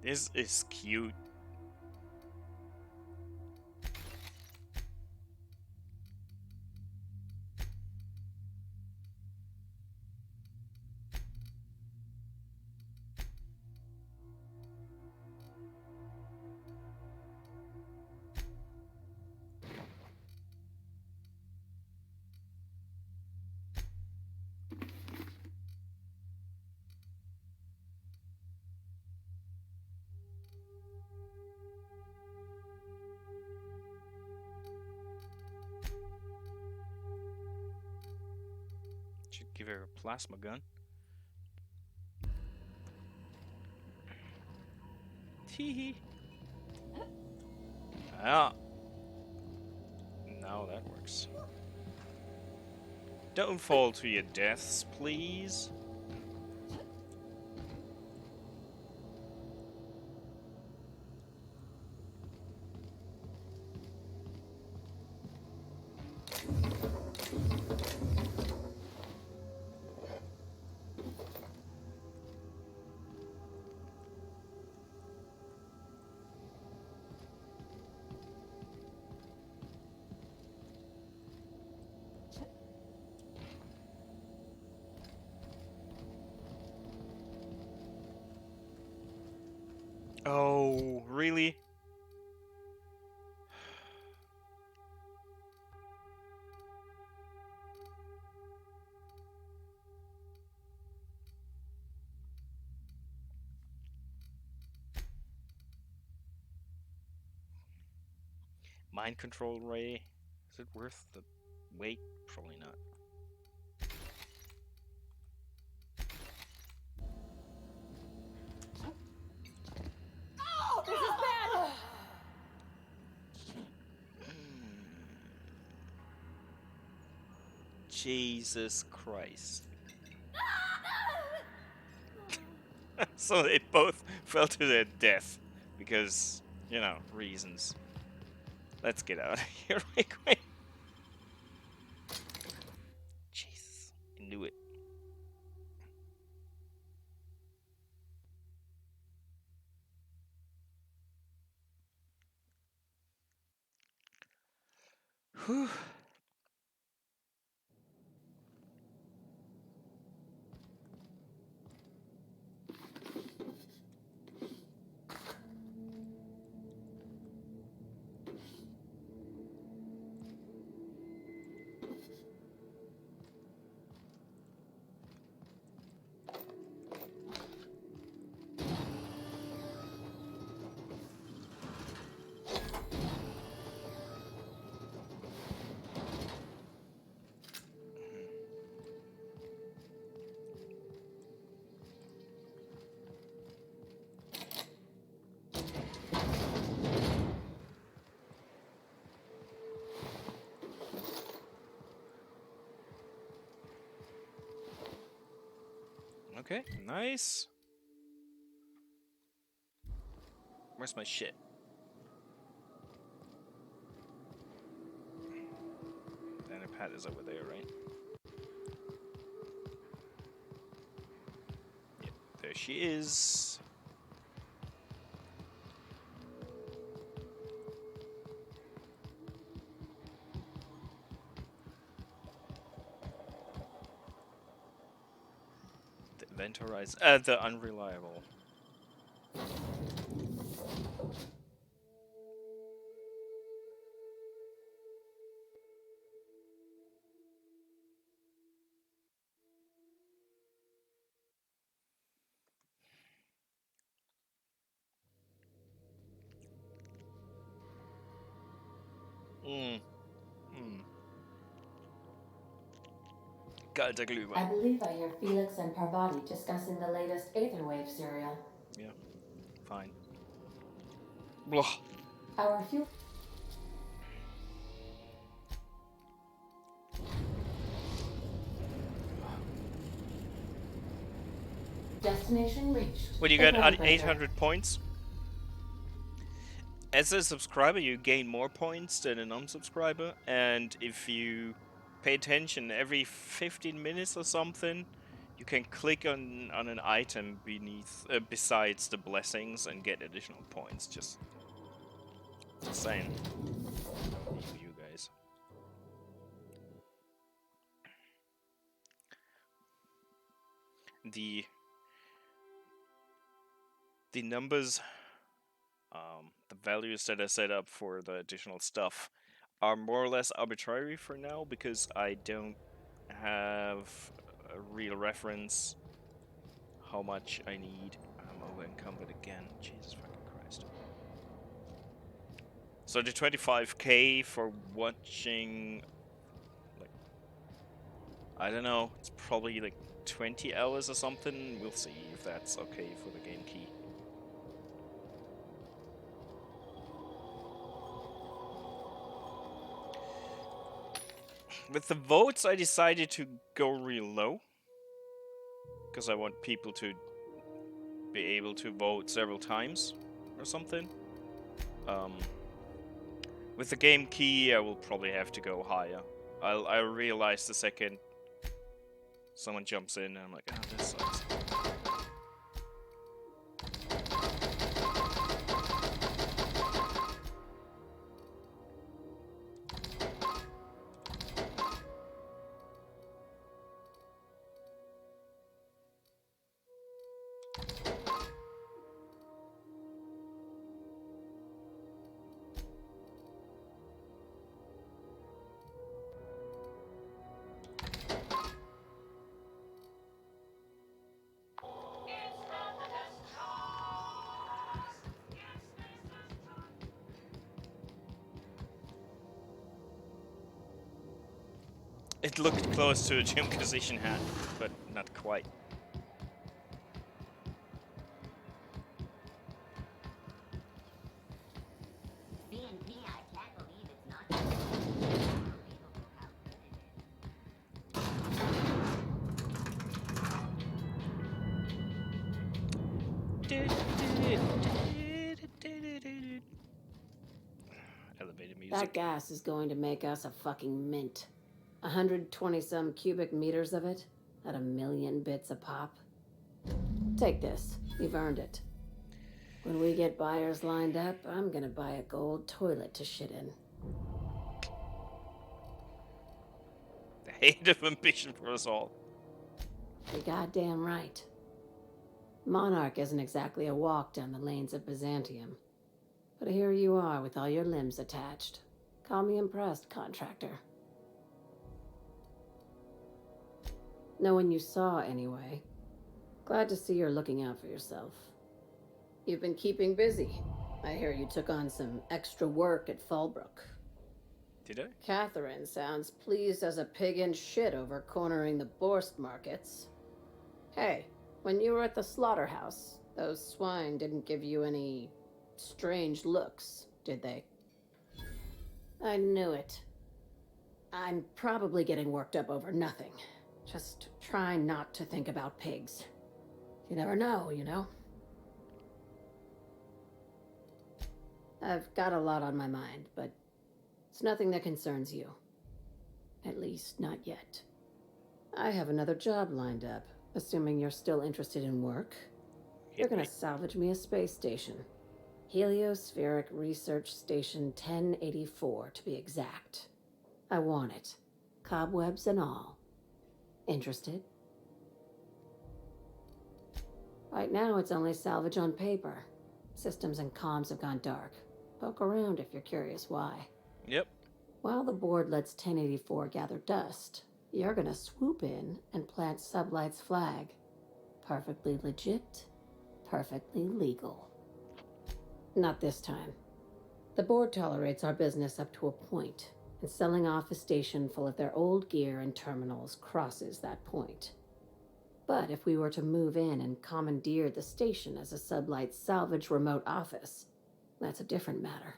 This is cute. Should give her a plasma gun. Teehee. Ah. Now that works. Don't fall to your deaths, please. Oh, really? Mind control ray. Is it worth the wait? Probably not. Oh, this is bad! Jesus Christ. So they both fell to their death because, you know, reasons. Let's get out of here right quick. Jesus, I knew it. Whew. Okay, nice. Where's my shit? The pad is over there, right? Yep, there she is. The Ventorize, the Unreliable. Kalter I Glühwein. believe I hear Felix and Parvati discussing the latest Aetherwave serial. Yeah, fine. Blah. Our few destination reached. What, you got Ignite 800 points? As a subscriber, you gain more points than a non-subscriber, and if you pay attention every 15 minutes or something, you can click on an item beneath, besides the blessings, and get additional points. Just saying. You guys. The numbers, the values that I set up for the additional stuff are more or less arbitrary for now, because I don't have a real reference how much I need. I'm over encumbered again. Jesus fucking Christ. So the 25k for watching, like, I don't know, it's probably like 20 hours or something. We'll see if that's okay for the game key. With the votes, I decided to go real low, because I want people to be able to vote several times or something. With the game key, I will probably have to go higher. I'll realize the second someone jumps in and I'm like, oh, this sucks. It looked close to a Jimquisition hat, but not quite. Elevator music. That gas is going to make us a fucking mint. 120-some cubic meters of it at 1,000,000 bits a pop. Take this. You've earned it. When we get buyers lined up, I'm gonna buy a gold toilet to shit in. The hate of ambition for us all. You're goddamn right. Monarch isn't exactly a walk down the lanes of Byzantium. But here you are with all your limbs attached. Call me impressed, contractor. No one you saw, anyway. Glad to see you're looking out for yourself. You've been keeping busy. I hear you took on some extra work at Fallbrook. Did I? Catherine sounds pleased as a pig in shit over cornering the Borst markets. Hey, when you were at the slaughterhouse, those swine didn't give you any strange looks, did they? I knew it. I'm probably getting worked up over nothing. Just try not to think about pigs. You never know, you know? I've got a lot on my mind, but it's nothing that concerns you. At least, not yet. I have another job lined up, assuming you're still interested in work. You're gonna salvage me a space station. Heliospheric Research Station 1084, to be exact. I want it. Cobwebs and all. Interested? Right now, it's only salvage on paper. Systems and comms have gone dark. Poke around if you're curious why. Yep. While the board lets 1084 gather dust, you're gonna swoop in and plant Sublight's flag. Perfectly legit, perfectly legal. Not this time. The board tolerates our business up to a point, and selling off a station full of their old gear and terminals crosses that point. But if we were to move in and commandeer the station as a Sublight salvage remote office, that's a different matter.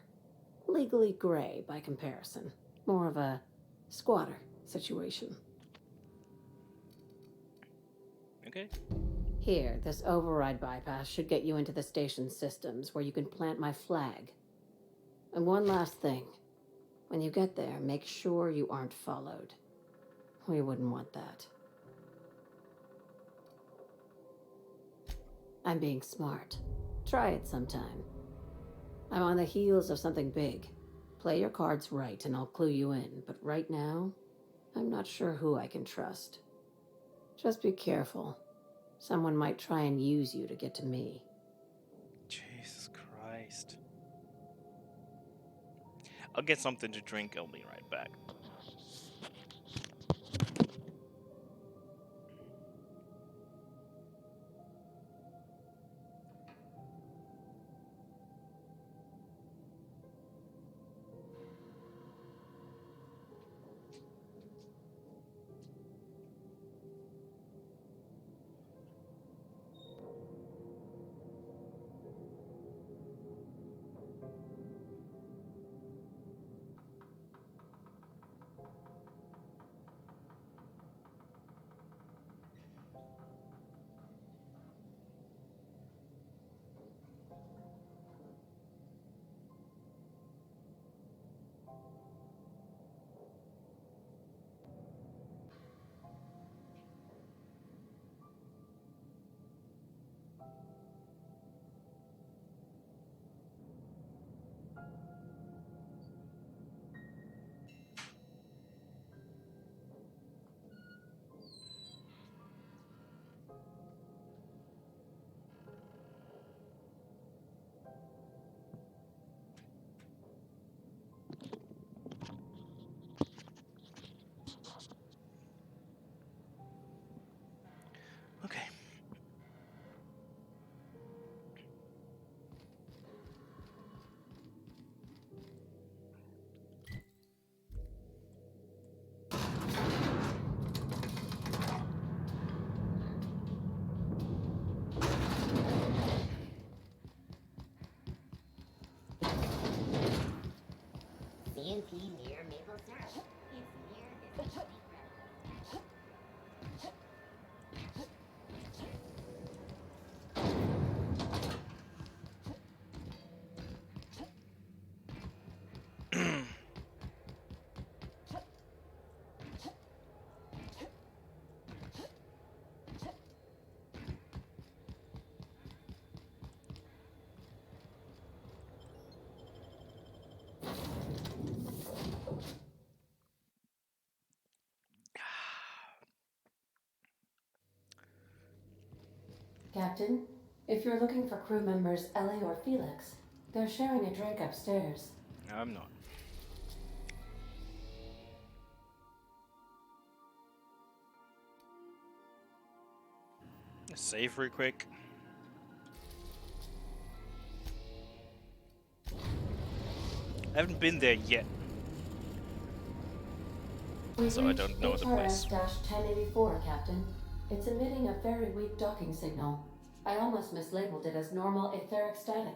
Legally gray by comparison. More of a squatter situation. Okay. Here, this override bypass should get you into the station's systems where you can plant my flag. And one last thing. When you get there, make sure you aren't followed. We wouldn't want that. I'm being smart. Try it sometime. I'm on the heels of something big. Play your cards right and I'll clue you in, but right now, I'm not sure who I can trust. Just be careful. Someone might try and use you to get to me. Jesus Christ. I'll get something to drink. I'll be right back. Okay. CNT near maple syrup. It's near this sweet Captain, if you're looking for crew members Ellie or Felix, they're sharing a drink upstairs. I'm not. Save real quick. I haven't been there yet, so I don't know the place. HRS-1084, Captain. It's emitting a very weak docking signal. I almost mislabeled it as normal etheric static.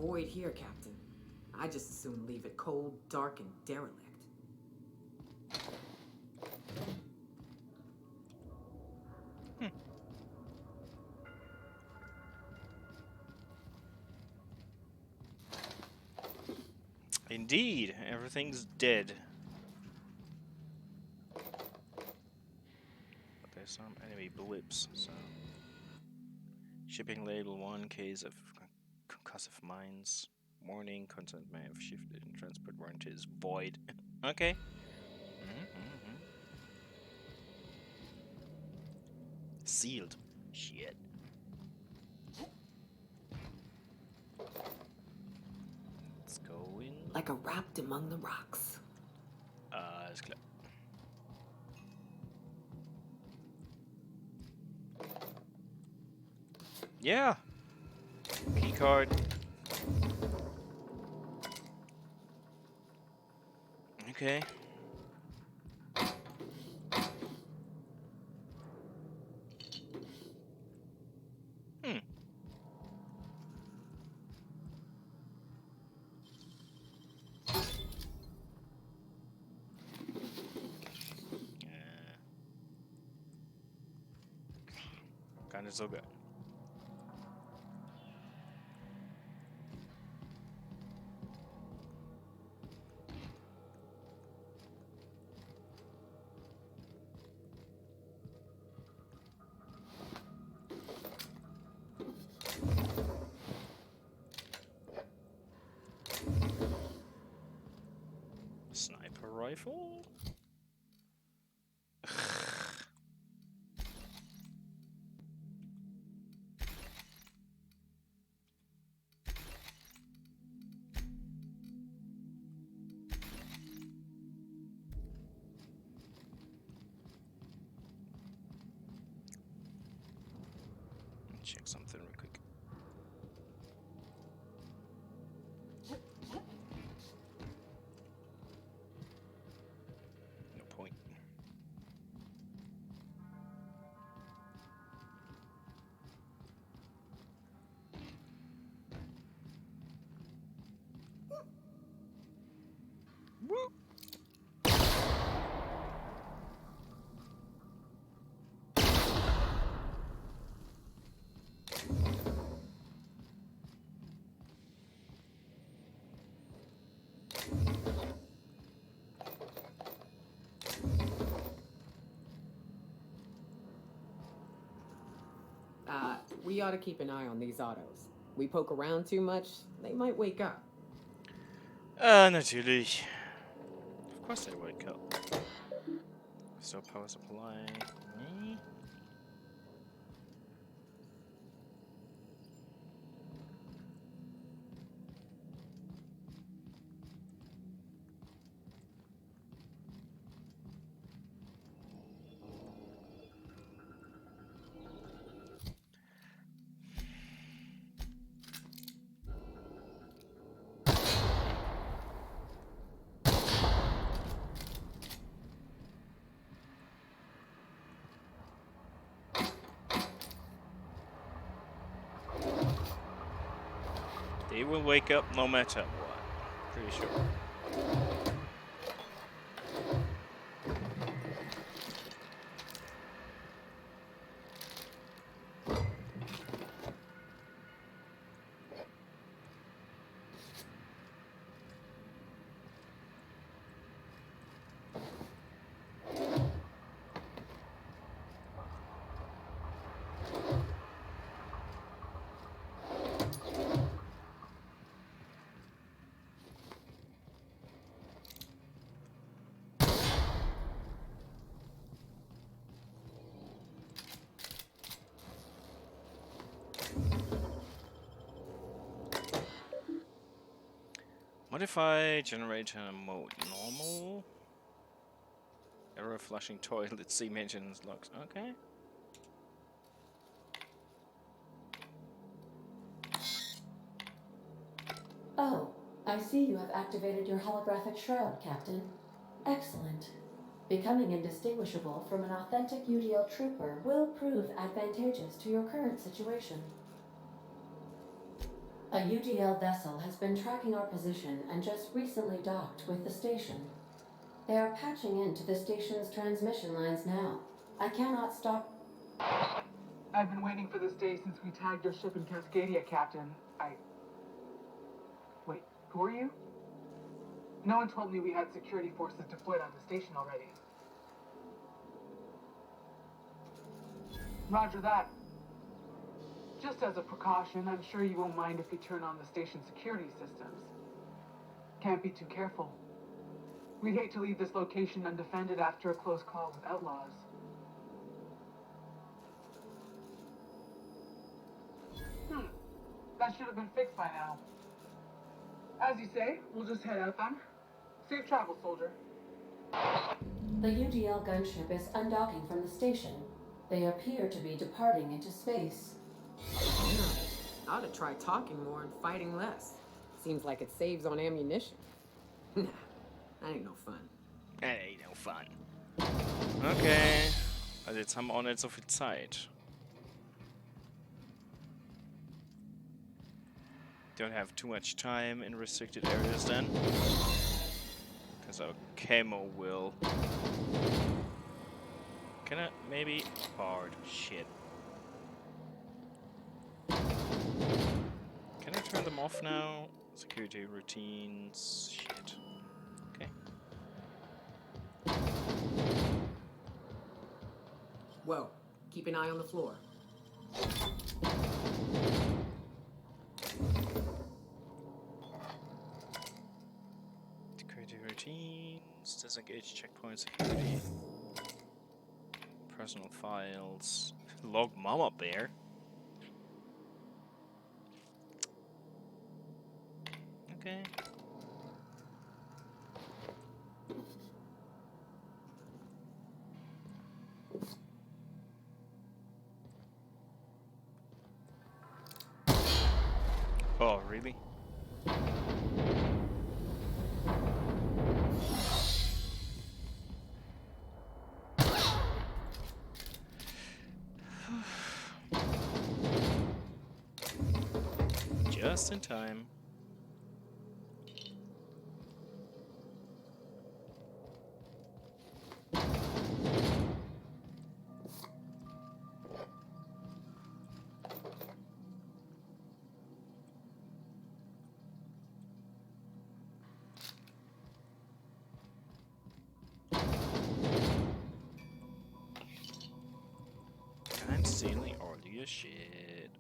void here, Captain. I just as soon leave it cold, dark, and derelict. Indeed, everything's dead. But there's some enemy blips, so... Shipping label 1, case of concussive mines. Warning, content may have shifted and transport warranty is void. Okay. Sealed. Shit. Let's go in. Like a wrapped among the rocks. Ist klar. Yeah. Key card. Okay. Kind of so good. Sniper rifle? Check something real quick. No point. Woo! We ought to keep an eye on these autos. We poke around too much, they might wake up. Natürlich. Of course they wake up. So power supply. Me? They will wake up no matter what. Pretty sure. Modify generator mode normal. Error flushing toilet, see maintenance logs. Okay. Oh, I see you have activated your holographic shroud, Captain. Excellent. Becoming indistinguishable from an authentic UDL trooper will prove advantageous to your current situation. A UGL vessel has been tracking our position and just recently docked with the station. They are patching into the station's transmission lines now. I cannot stop. I've been waiting for this day since we tagged your ship in Cascadia, Captain. Wait, who are you? No one told me we had security forces deployed on the station already. Roger that. Just as a precaution, I'm sure you won't mind if we turn on the station's security systems. Can't be too careful. We'd hate to leave this location undefended after a close call with outlaws. That should have been fixed by now. As you say, we'll just head out then. Safe travel, soldier. The UGL gunship is undocking from the station. They appear to be departing into space. I ought to try talking more and fighting less. Seems like it saves on ammunition. Nah, that ain't no fun. That ain't no fun. Okay. Also jetzt haben wir auch nicht so viel Zeit. Don't have too much time in restricted areas then. Because our camo will... Can I maybe... Hard. Shit. Can I turn them off now? Security routines... Shit. Okay. Whoa, keep an eye on the floor. Security routines, disengage checkpoint security, personal files, log mama bear. Okay. Oh, really? Just in time. I'm stealing all your shit.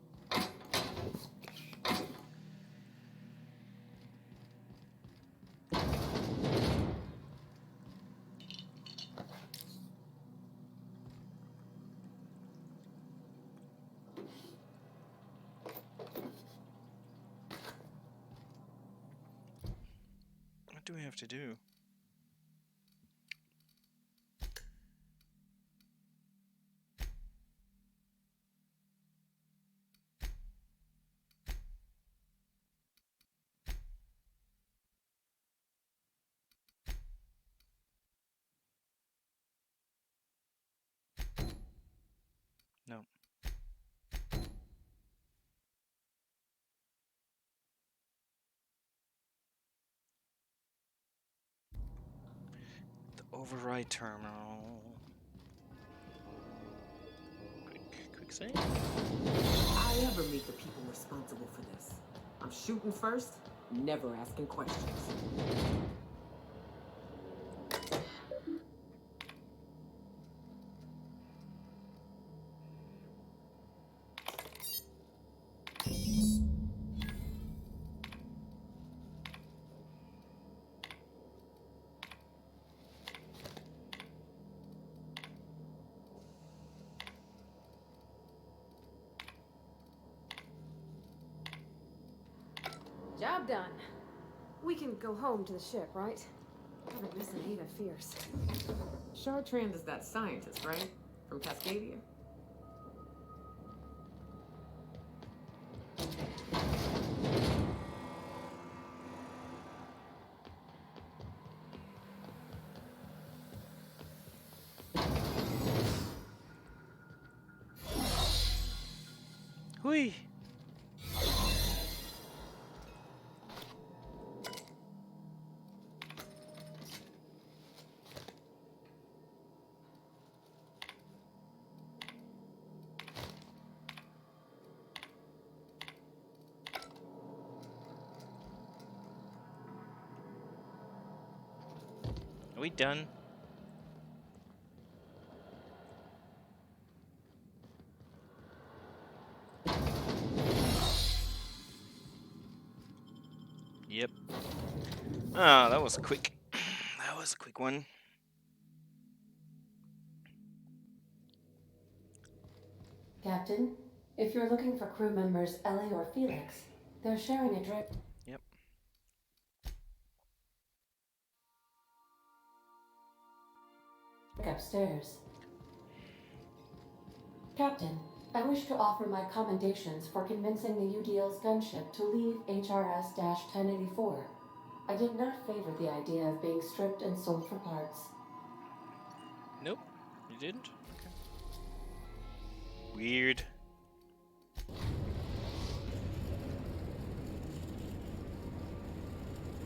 What do we have to do? No. The override terminal. Quick save. I ever meet the people responsible for this. I'm shooting first, never asking questions. Job done. We can go home to the ship, right? Haven't missed an Ada fierce. Chartrand is that scientist, right? From Cascadia? Hui. we done? Yep. Ah, that was quick. That was a quick one. Captain, if you're looking for crew members Ellie or Felix, they're sharing a drip. Yep. Upstairs. Captain, I wish to offer my commendations for convincing the UDL's gunship to leave HRS-1084. I did not favor the idea of being stripped and sold for parts. Nope. You didn't? Okay. Weird.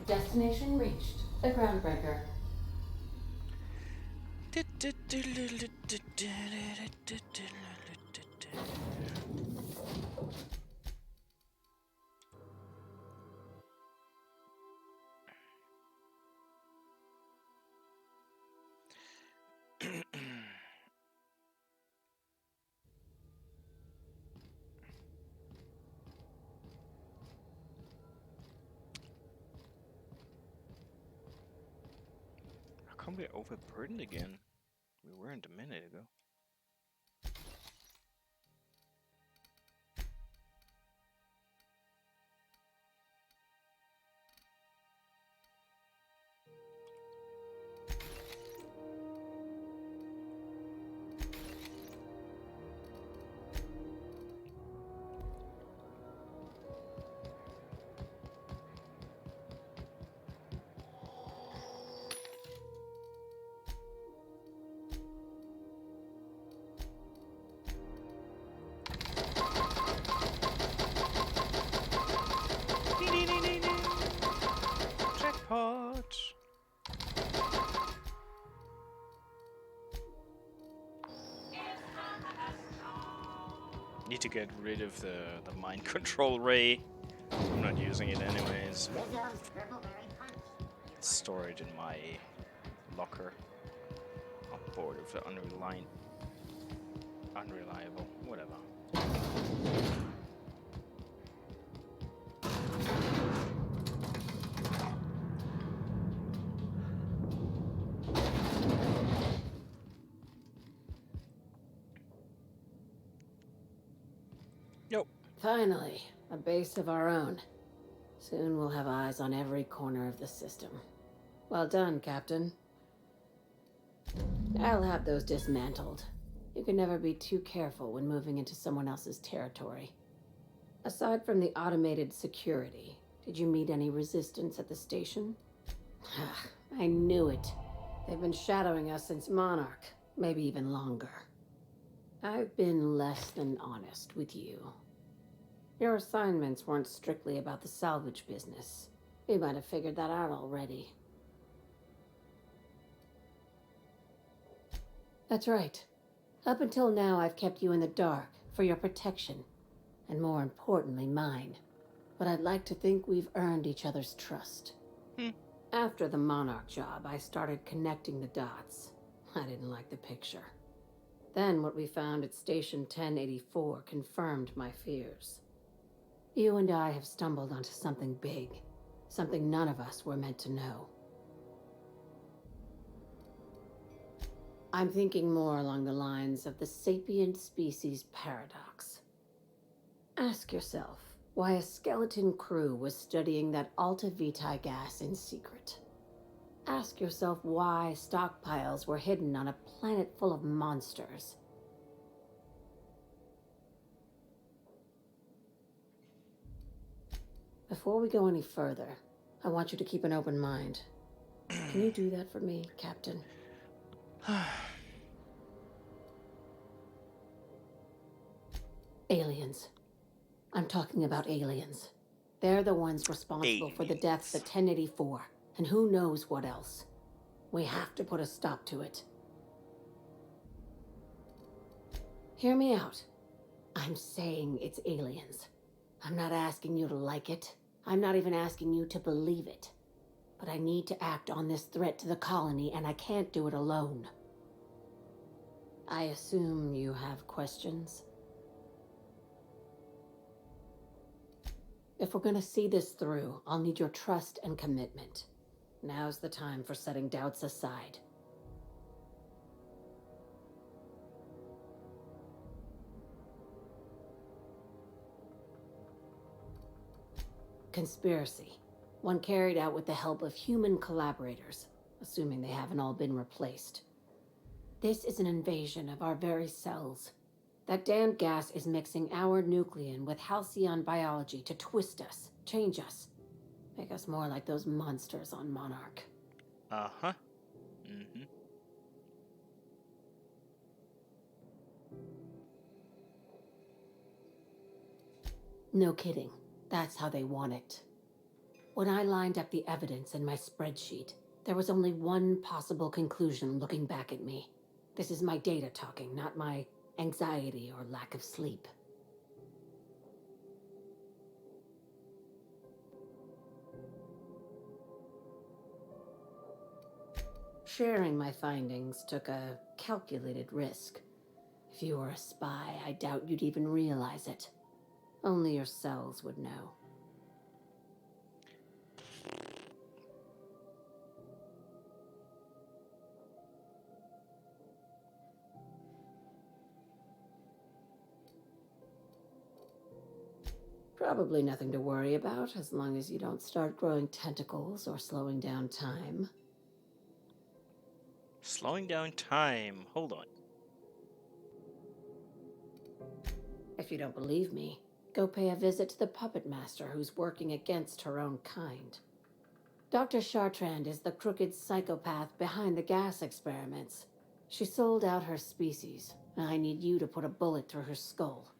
Destination reached. A groundbreaker. How come we're overburdened again? We weren't a minute ago. Jackpot! Need to get rid of the mind control ray. I'm not using it anyways. Store it in my locker. I'm bored of the unreliable, whatever. Nope. Finally, a base of our own. Soon we'll have eyes on every corner of the system. Well done, Captain. I'll have those dismantled. You can never be too careful when moving into someone else's territory. Aside from the automated security, did you meet any resistance at the station? I knew it. They've been shadowing us since Monarch, maybe even longer. I've been less than honest with you. Your assignments weren't strictly about the salvage business. You might have figured that out already. That's right. Up until now, I've kept you in the dark for your protection, and more importantly, mine. But I'd like to think we've earned each other's trust. After the Monarch job, I started connecting the dots. I didn't like the picture. Then what we found at Station 1084 confirmed my fears. You and I have stumbled onto something big, something none of us were meant to know. I'm thinking more along the lines of the sapient species paradox. Ask yourself why a skeleton crew was studying that Alta Vitae gas in secret. Ask yourself why stockpiles were hidden on a planet full of monsters. Before we go any further, I want you to keep an open mind. Can you do that for me, Captain? Aliens. I'm talking about aliens. They're the ones responsible for the deaths at 1084, and who knows what else. We have to put a stop to it. Hear me out. I'm saying it's aliens. I'm not asking you to like it. I'm not even asking you to believe it. but I need to act on this threat to the colony, and I can't do it alone. I assume you have questions? If we're gonna see this through, I'll need your trust and commitment. Now's the time for setting doubts aside. Conspiracy. One carried out with the help of human collaborators, assuming they haven't all been replaced. This is an invasion of our very cells. That damned gas is mixing our nucleon with halcyon biology to twist us, change us, make us more like those monsters on Monarch. Uh-huh. Mm-hmm. No kidding. That's how they want it. When I lined up the evidence in my spreadsheet, there was only one possible conclusion looking back at me. This is my data talking, not my anxiety or lack of sleep. Sharing my findings took a calculated risk. If you were a spy, I doubt you'd even realize it. Only your cells would know. Probably nothing to worry about, as long as you don't start growing tentacles or slowing down time. Slowing down time. Hold on. If you don't believe me, go pay a visit to the puppet master who's working against her own kind. Dr. Chartrand is the crooked psychopath behind the gas experiments. She sold out her species, and I need you to put a bullet through her skull.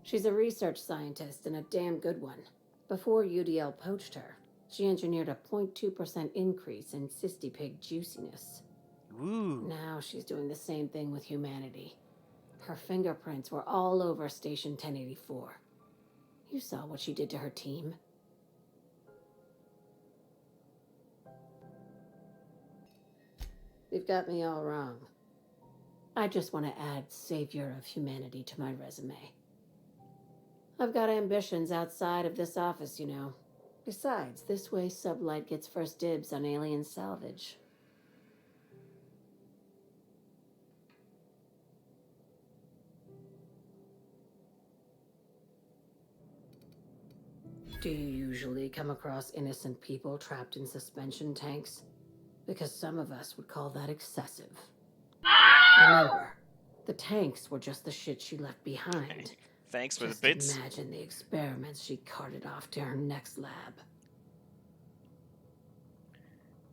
She's a research scientist and a damn good one. Before UDL poached her, she engineered a 0.2% increase in cystipig juiciness. Ooh. Now she's doing the same thing with humanity. Her fingerprints were all over Station 1084. You saw what she did to her team. You've got me all wrong. I just want to add Savior of Humanity to my resume. I've got ambitions outside of this office, you know. Besides, this way Sublight gets first dibs on alien salvage. Do you usually come across innocent people trapped in suspension tanks? Because some of us would call that excessive. Remember, the tanks were just the shit she left behind. Thanks for Just the bits. imagine the experiments she carted off to her next lab.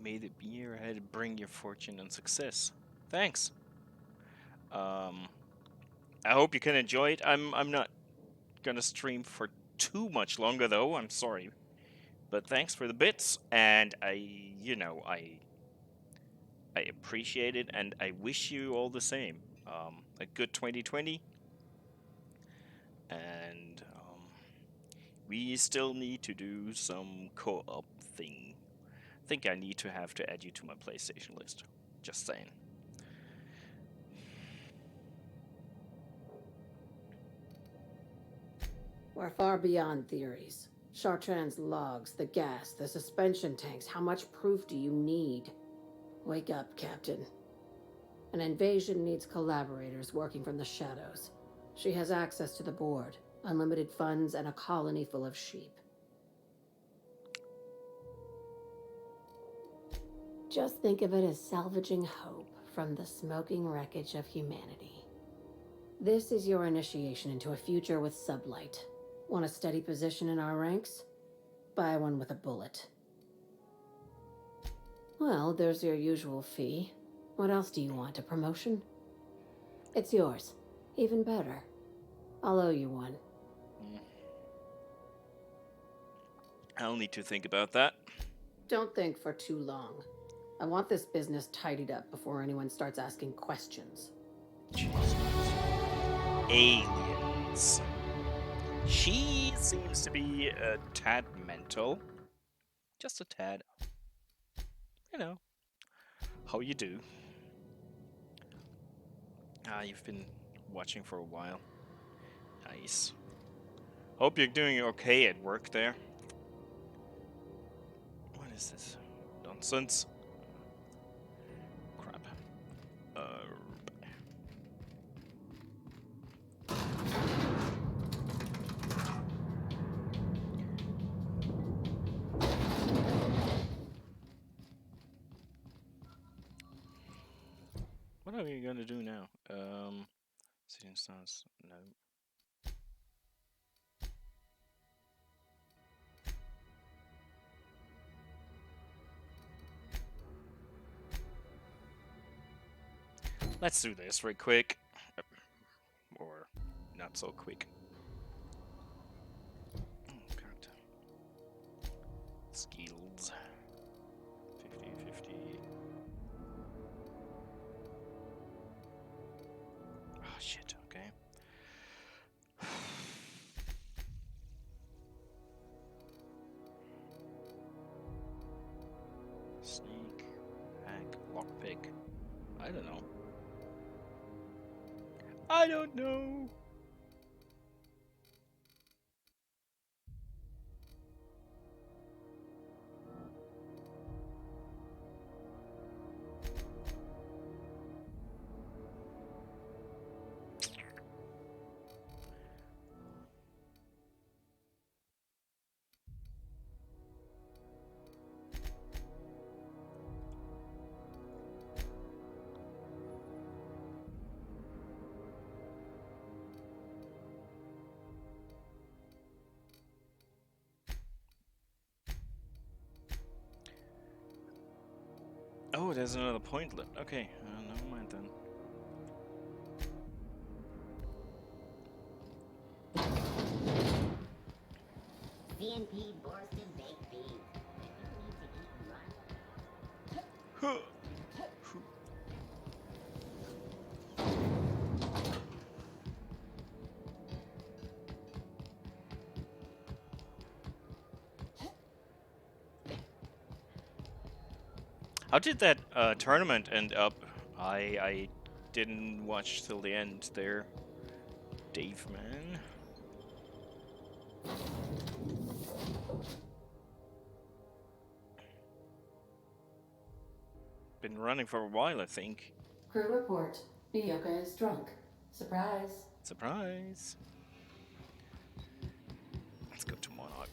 May the year ahead bring you fortune and success. Thanks. I hope you can enjoy it. I'm not gonna stream for too much longer though. I'm sorry, but thanks for the bits, and I appreciate it, and I wish you all the same. A good 2020, and we still need to do some co-op thing. I think I need to add you to my PlayStation list. Just saying. We're far beyond theories. Chartrand's logs, the gas, the suspension tanks. How much proof do you need? Wake up, Captain. An invasion needs collaborators working from the shadows. She has access to the board, unlimited funds, and a colony full of sheep. Just think of it as salvaging hope from the smoking wreckage of humanity. This is your initiation into a future with Sublight. Want a steady position in our ranks? Buy one with a bullet. Well, there's your usual fee. What else do you want? A promotion? It's yours. Even better. I'll owe you one. I'll need to think about that. Don't think for too long. I want this business tidied up before anyone starts asking questions. Jesus. Aliens. She seems to be a tad mental. Just a tad. You know, how you do. Ah, you've been watching for a while. Nice. Hope you're doing okay at work there. What is this? Nonsense. Crap. What are we gonna do now? Sitting stars. No. Let's do this real quick. Or not so quick. Oh god. Skills. 50-50. Oh shit, okay. Sneak, hack, lockpick. I don't know. I don't know. Oh, there's another point left. Okay, never mind then. CNP Borston baked beans. If you need to eat and run. How did that tournament end up? I didn't watch till the end there. Dave, man. Been running for a while, I think. Crew report. Bioka is drunk. Surprise. Surprise. Let's go to Monarch.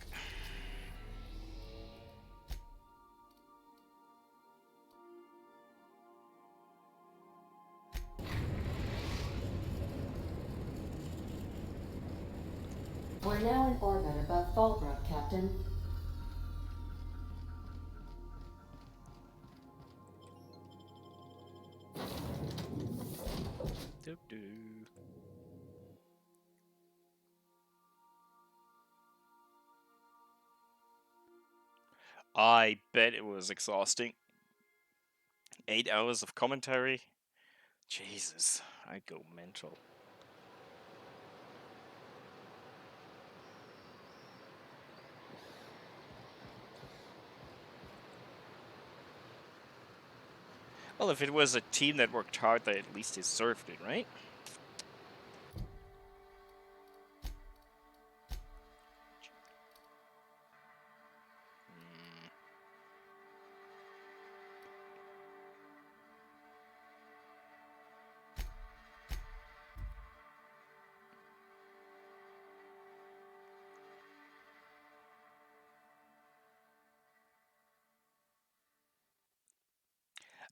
We're now in orbit above Fallbrook, Captain. Doo-doo. I bet it was exhausting. 8 hours of commentary. Jesus, I go mental. Well, if it was a team that worked hard, they at least deserved it, right?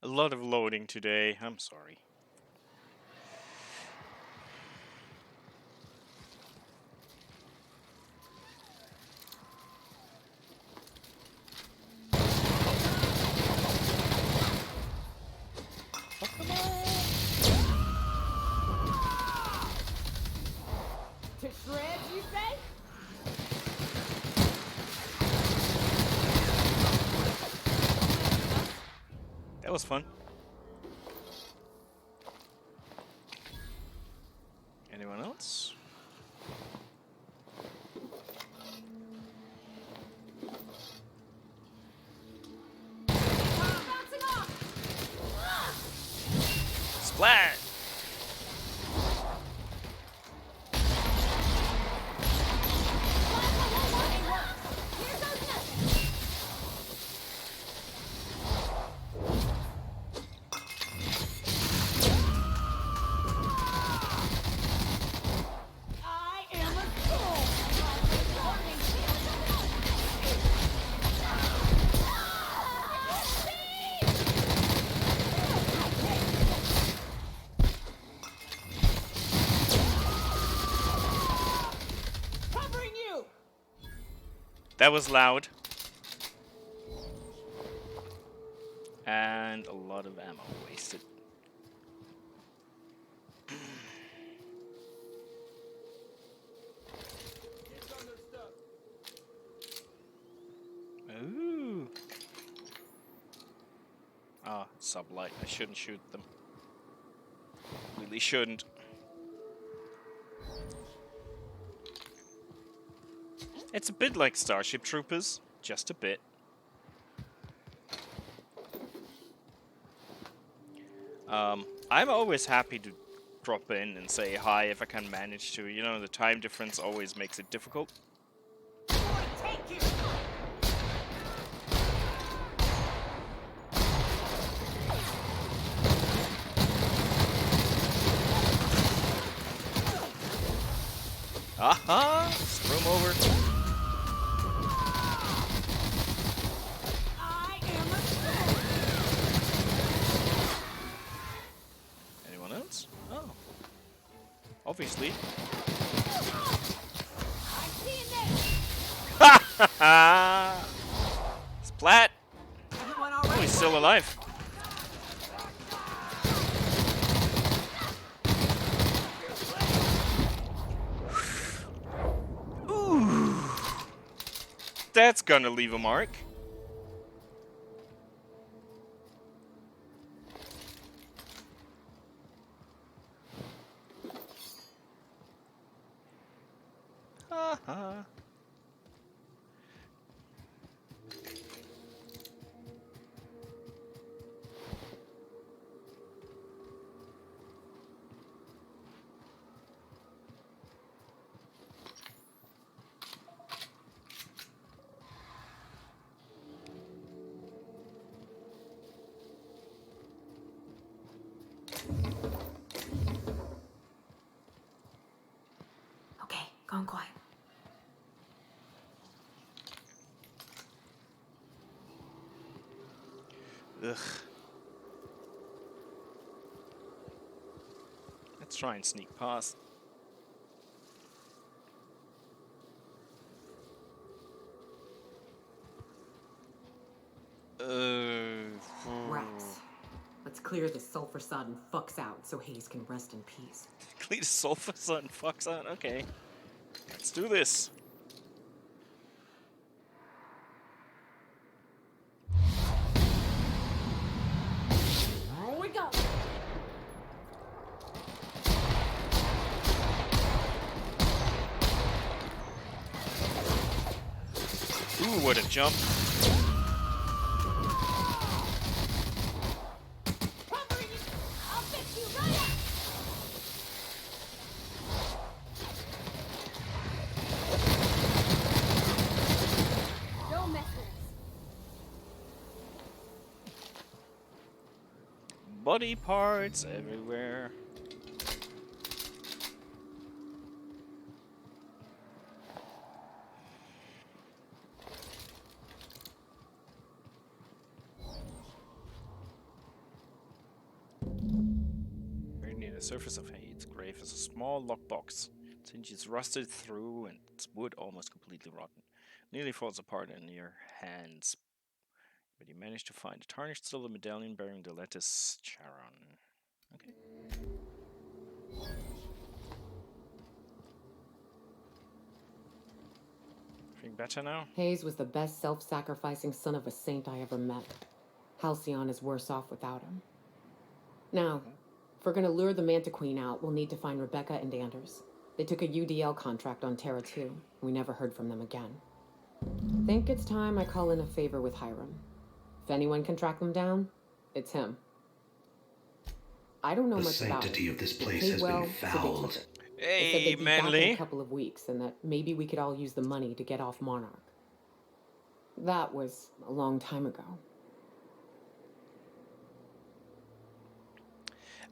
A lot of loading today. I'm sorry. To shreds, you say? That was fun. Anyone else? That was loud. And a lot of ammo wasted. Ooh. Ah, sublight. I shouldn't shoot them. Really shouldn't. It's a bit like Starship Troopers. Just a bit. I'm always happy to drop in and say hi if I can manage to. You know, the time difference always makes it difficult. Aha! Screw 'em over. Anyone else? Oh. Obviously. Ha ha ha! Splat! Oh, he's still alive. Ooh. That's gonna leave a mark. Ha ha. Okay, gone quiet. Ugh. Let's try and sneak past. Rats. Let's clear this sulfur-sodden fucks out so Hayes can rest in peace. Clean the sulfur sun fucks out. Okay. Let's do this. Here we go. Ooh, what a jump. I'll fix you right up. Don't mess with us. Body parts everywhere. Very near the surface of Hade's grave is a small lockbox. Its hinges rusted through and its wood almost completely rotten. Nearly falls apart in your hands. But you managed to find a tarnished silver medallion bearing the letters Charon. Okay. Feeling better now? Hayes was the best self-sacrificing son of a saint I ever met. Halcyon is worse off without him. Now, if we're gonna lure the Manta Queen out, we'll need to find Rebecca and Anders. They took a UDL contract on Terra 2. We never heard from them again. Think it's time I call in a favor with Hiram. If anyone can track them down, it's him. I don't know much about it. The sanctity of this place Paid has well, been so they fouled. took it. Hey, They said they'd be back in Manly. a couple of weeks, and that maybe we could all use the money to get off Monarch. That was a long time ago.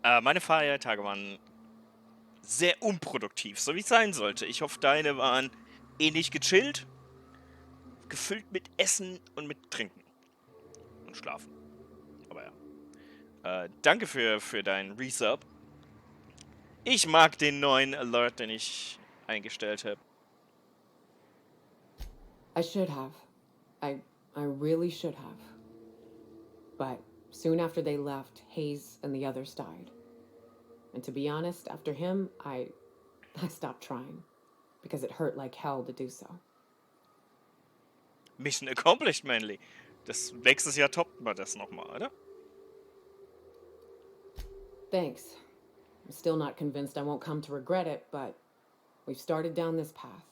Meine Feiertage waren sehr unproduktiv, so wie es sein sollte. Ich hoffe, deine waren ähnlich gechillt, gefüllt mit Essen und mit Trinken. Und Schlafen. Aber ja. Danke für deinen Resub. Ich mag den neuen Alert, den ich eingestellt habe. I should have. I really should have. But soon after they left, Hayes and the others died. And to be honest, after him, I stopped trying. Because it hurt like hell to do so. Mission accomplished, Manly. Das nächstes Jahr toppt man das nochmal, oder? Thanks. I'm still not convinced I won't come to regret it, but we've started down this path.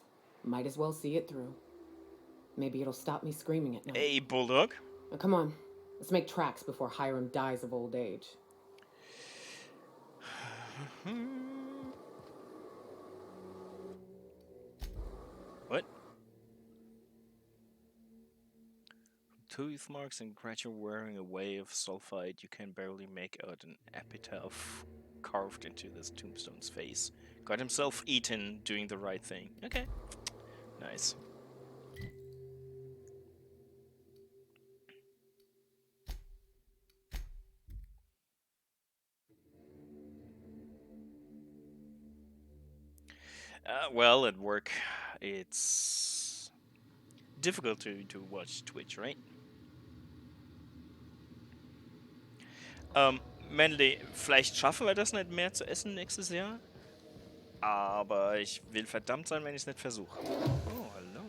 Might as well see it through. Maybe it'll stop me screaming at night. Hey, Bulldog. Now, come on. Let's make tracks before Hiram dies of old age. What? Tooth marks and gradual wearing away of sulfide, you can barely make out an epitaph carved into this tombstone's face. Got himself eaten doing the right thing. Okay. Nice. Well, at work, it's difficult to watch Twitch, right? Manly, vielleicht schaffen wir das nicht mehr zu essen nächstes Jahr. Aber ich will verdammt sein, wenn ich es nicht versuche. Oh, hallo.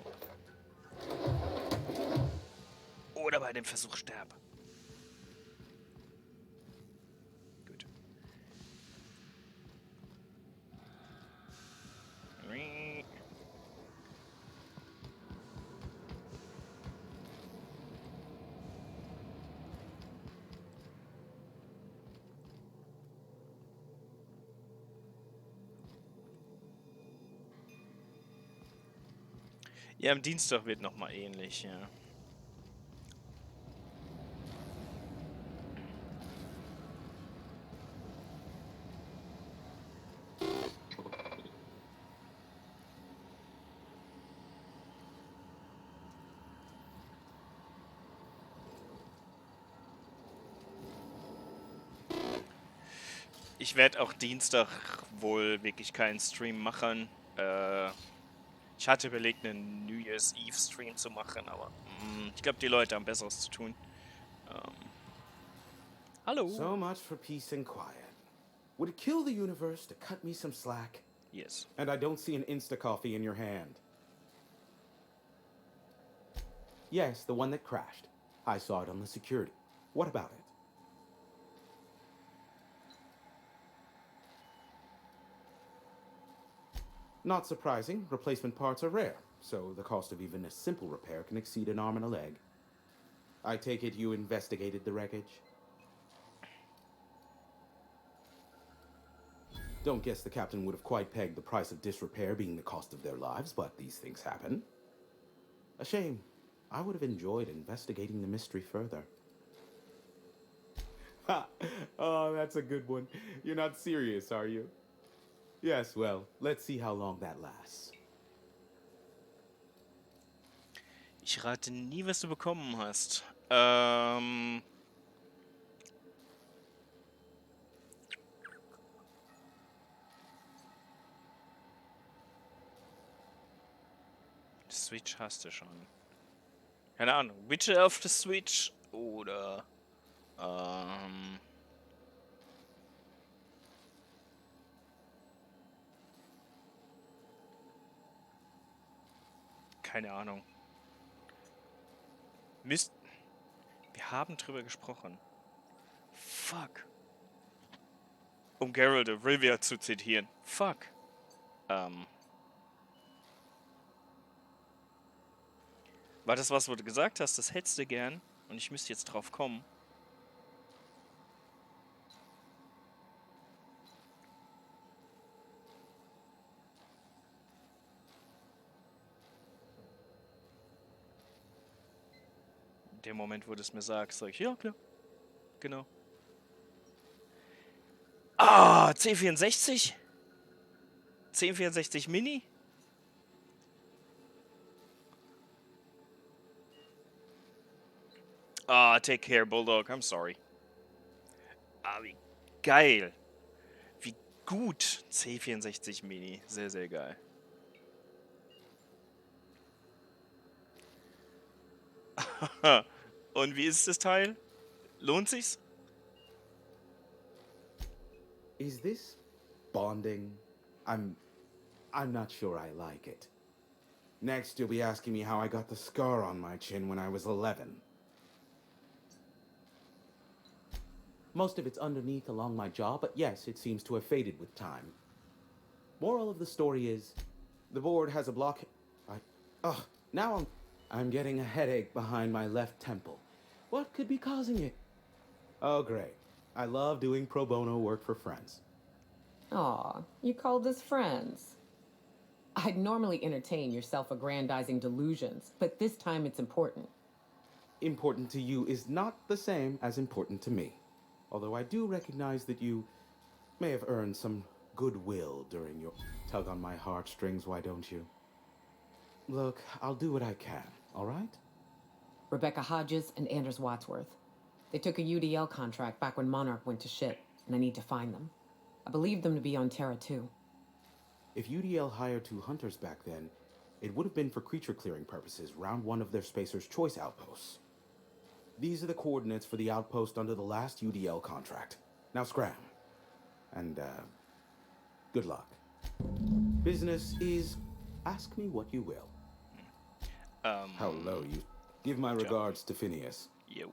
Oder bei dem Versuch sterbe. Gut. Ja, am Dienstag wird nochmal ähnlich, ja. Ich werde auch Dienstag wohl wirklich keinen Stream machen. Ich hatte überlegt, einen New Year's Eve Stream zu machen, aber ich glaube, die Leute haben Besseres zu tun. Hallo. So much for peace and quiet. Would it kill the universe to cut me some slack? Yes. And I don't see an Insta-coffee in your hand. Yes, the one that crashed. I saw it on the security. What about it? Not surprising, replacement parts are rare, so the cost of even a simple repair can exceed an arm and a leg. I take it you investigated the wreckage? Don't guess the captain would have quite pegged the price of disrepair being the cost of their lives, but these things happen. A shame. I would have enjoyed investigating the mystery further. Ha! Oh, that's a good one. You're not serious, are you? Yes, well, let's see how long that lasts. Ich rate nie, was du bekommen hast. Switch hast du schon. Keine Ahnung. Witcher auf der Switch oder keine Ahnung. Mist. Wir haben drüber gesprochen. Fuck. Um Geralt of Rivia zu zitieren. Fuck. War das was, wo du gesagt hast, das hättest du gern und ich müsste jetzt drauf kommen? In dem Moment, wo du es mir sagst, sag ich, ja, klar. Genau. Ah, C64? C64 Mini? Ah, take care, Bulldog. I'm sorry. Ah, wie geil. Wie gut. C64 Mini. Sehr, sehr geil. Und wie ist das Teil? Lohnt sich's? Is this bonding? I'm not sure I like it. Next, you'll be asking me how I got the scar on my chin when I was 11. Most of it's underneath along my jaw, but yes, it seems to have faded with time. Moral of the story is, the board has a block. Now I'm getting a headache behind my left temple. What could be causing it? Oh, great. I love doing pro bono work for friends. Aw, you called us friends. I'd normally entertain your self-aggrandizing delusions, but this time it's important. Important to you is not the same as important to me. Although I do recognize that you may have earned some goodwill during your tug on my heartstrings, why don't you? Look, I'll do what I can, all right? Rebecca Hodges and Anders Wadsworth. They took a UDL contract back when Monarch went to shit, and I need to find them. I believe them to be on Terra 2. If UDL hired 2 hunters back then, it would have been for creature clearing purposes, round one of their Spacer's Choice outposts. These are the coordinates for the outpost under the last UDL contract. Now scram. And, good luck. Business is, ask me what you will. Hello, you. Give my regards to Phineas. Jo.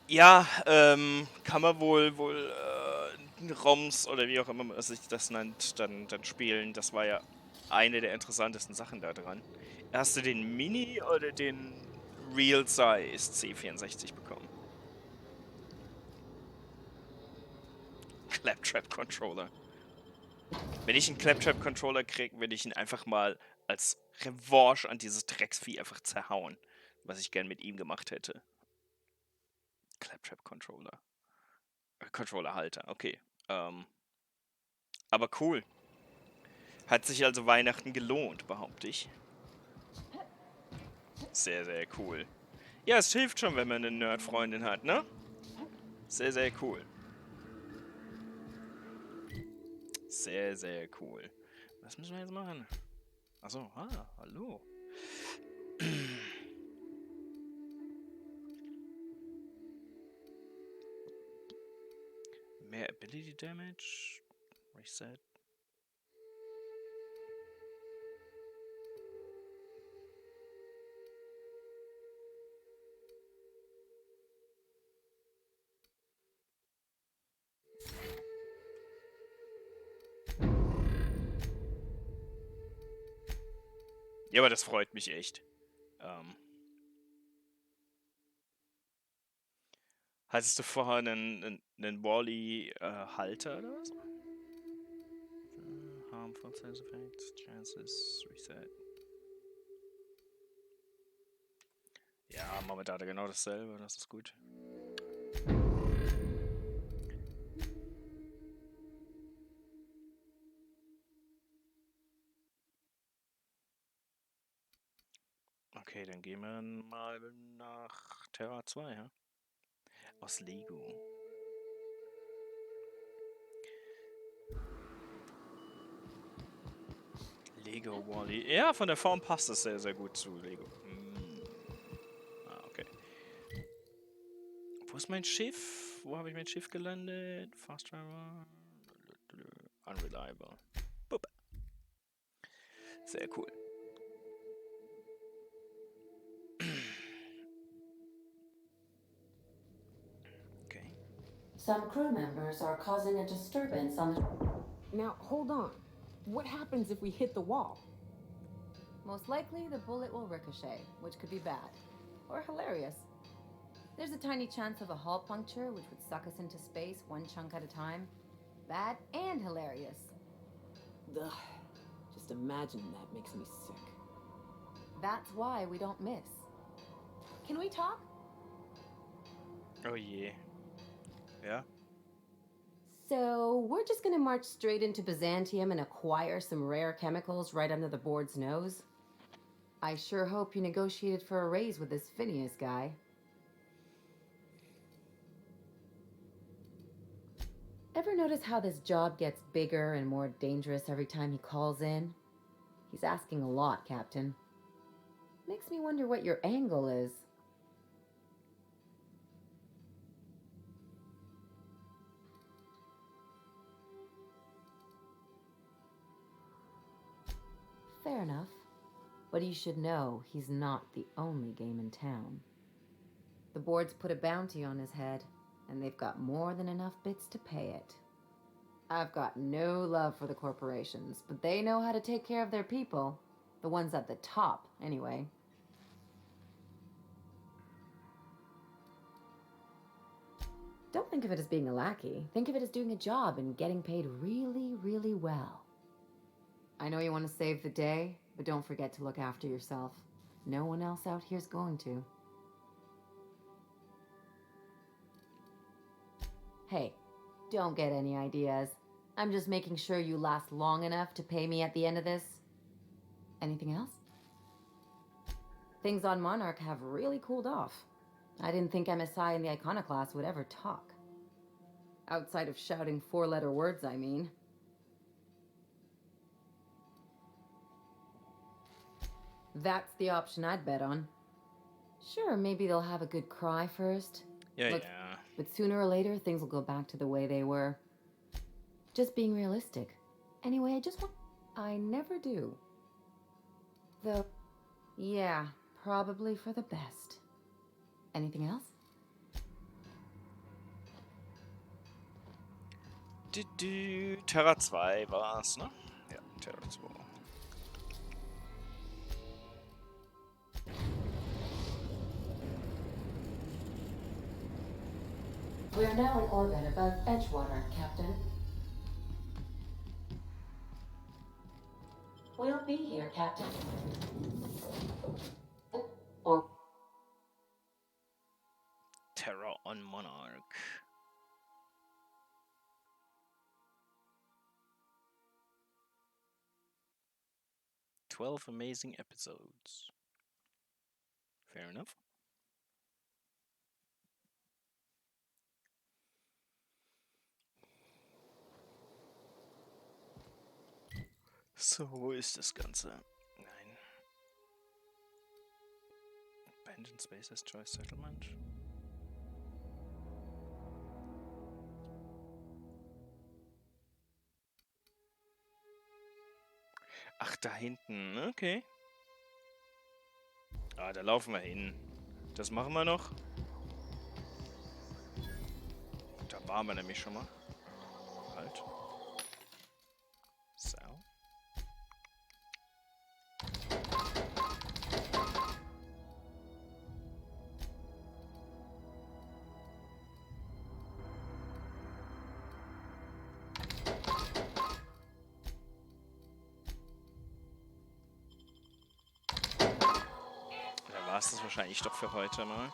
Ja, kann man wohl ROMs oder wie auch immer man sich das nennt, dann spielen. Das war ja eine der interessantesten Sachen da dran. Hast du den Mini oder den Real Size C64 bekommen? Claptrap Controller. Wenn ich einen Claptrap Controller kriege, will ich ihn einfach mal als Revanche an dieses Drecksvieh einfach zerhauen, was ich gern mit ihm gemacht hätte. Claptrap Controller. Controllerhalter, okay. Aber cool. Hat sich also Weihnachten gelohnt, behaupte ich. Sehr, sehr cool. Ja, es hilft schon, wenn man eine Nerd-Freundin hat, ne? Sehr, sehr cool. Sehr, sehr cool. Was müssen wir jetzt machen? Achso, hallo. Mehr Ability Damage. Reset. Ja, aber das freut mich echt. Hattest du vorher einen Wally-Halter oder was? Harmful Side Effects, Chances, Reset. Ja, momentan hat er genau dasselbe, das ist gut. Okay, dann gehen wir mal nach Terra 2, ja? Aus Lego. Lego Wally. Ja, von der Form passt es sehr, sehr gut zu Lego. Okay. Wo ist mein Schiff? Wo habe ich mein Schiff gelandet? Fast Travel. Unreliable. Bup. Sehr cool. Okay. Some crew members are causing a disturbance on the... Now, hold on. What happens if we hit the wall? Most likely, the bullet will ricochet, which could be bad. Or hilarious. There's a tiny chance of a hull puncture, which would suck us into space one chunk at a time. Bad and hilarious. Ugh. Just imagining that makes me sick. That's why we don't miss. Can we talk? Oh yeah. Yeah? So, we're just gonna march straight into Byzantium and acquire some rare chemicals right under the board's nose? I sure hope you negotiated for a raise with this Phineas guy. Ever notice how this job gets bigger and more dangerous every time he calls in? He's asking a lot, Captain. Makes me wonder what your angle is. Fair enough. But you should know he's not the only game in town. The board's put a bounty on his head, and they've got more than enough bits to pay it. I've got no love for the corporations, but they know how to take care of their people. The ones at the top, anyway. Don't think of it as being a lackey. Think of it as doing a job and getting paid really, really well. I know you want to save the day, but don't forget to look after yourself. No one else out here's going to. Hey, don't get any ideas. I'm just making sure you last long enough to pay me at the end of this. Anything else? Things on Monarch have really cooled off. I didn't think MSI and the Iconoclast would ever talk. Outside of shouting 4-letter words, I mean. That's the option I'd bet on. Sure, maybe they'll have a good cry first. Yeah. But sooner or later, things will go back to the way they were. Just being realistic. Anyway, I never do. Though, yeah, probably for the best. Anything else? Terra 2 war's, ne? Ja, Terra 2. We are now in orbit above Edgewater, Captain. We'll be here, Captain. Or Terror on Monarch. "12 amazing episodes." Fair enough. So, wo ist das Ganze? Nein. Abandoned Spaces Choice Settlement. Ach, da hinten. Okay. Ah, da laufen wir hin. Das machen wir noch. Da waren wir nämlich schon mal. Halt. So. Da war es das wahrscheinlich doch für heute mal.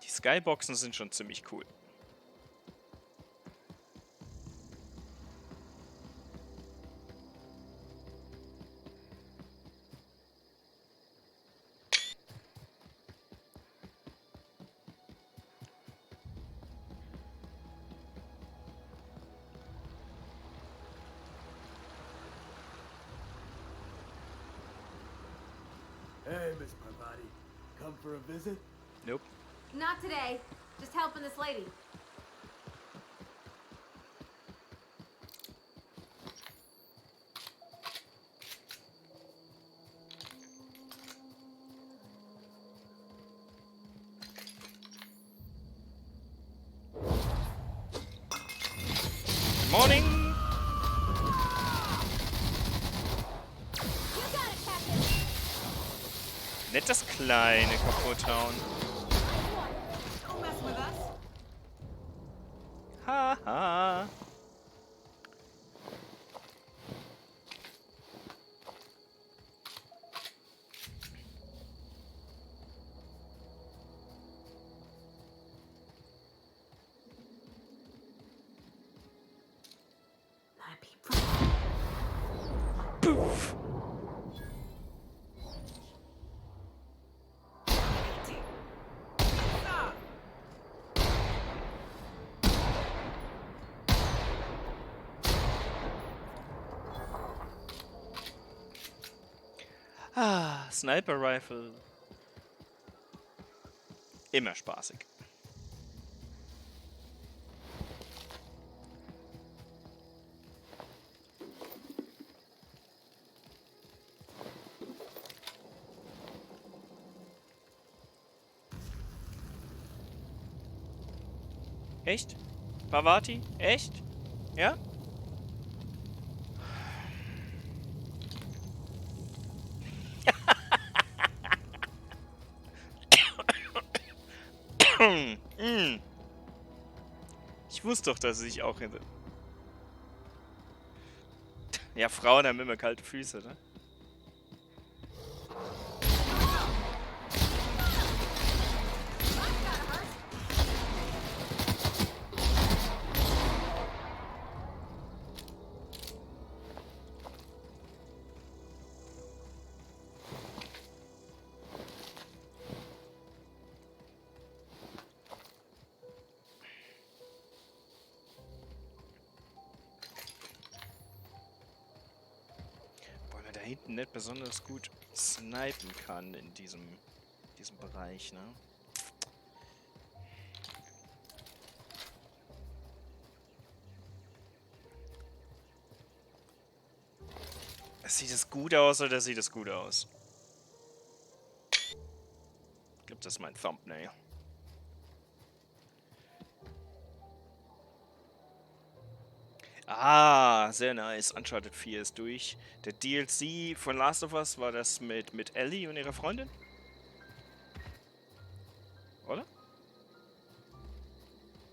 Die Skyboxen sind schon ziemlich cool. Hey, Miss Parvati. Come for a visit? Nope. Not today. Just helping this lady. Good morning! Nicht das Kleine kaputt hauen. Haha. Poof. Ah, Sniper Rifle. Immer spaßig. Echt? Pavati? Echt? Ja? Mm. Ich wusste doch, dass ich auch hätte. Ja, Frauen haben immer kalte Füße, ne? Weil man da hinten nicht besonders gut snipen kann in diesem Bereich, ne? Sieht es gut aus oder sieht es gut aus? Ich glaube, das ist mein Thumbnail. Ah, sehr nice. Uncharted 4 ist durch. Der DLC von Last of Us war das mit Ellie und ihrer Freundin? Oder?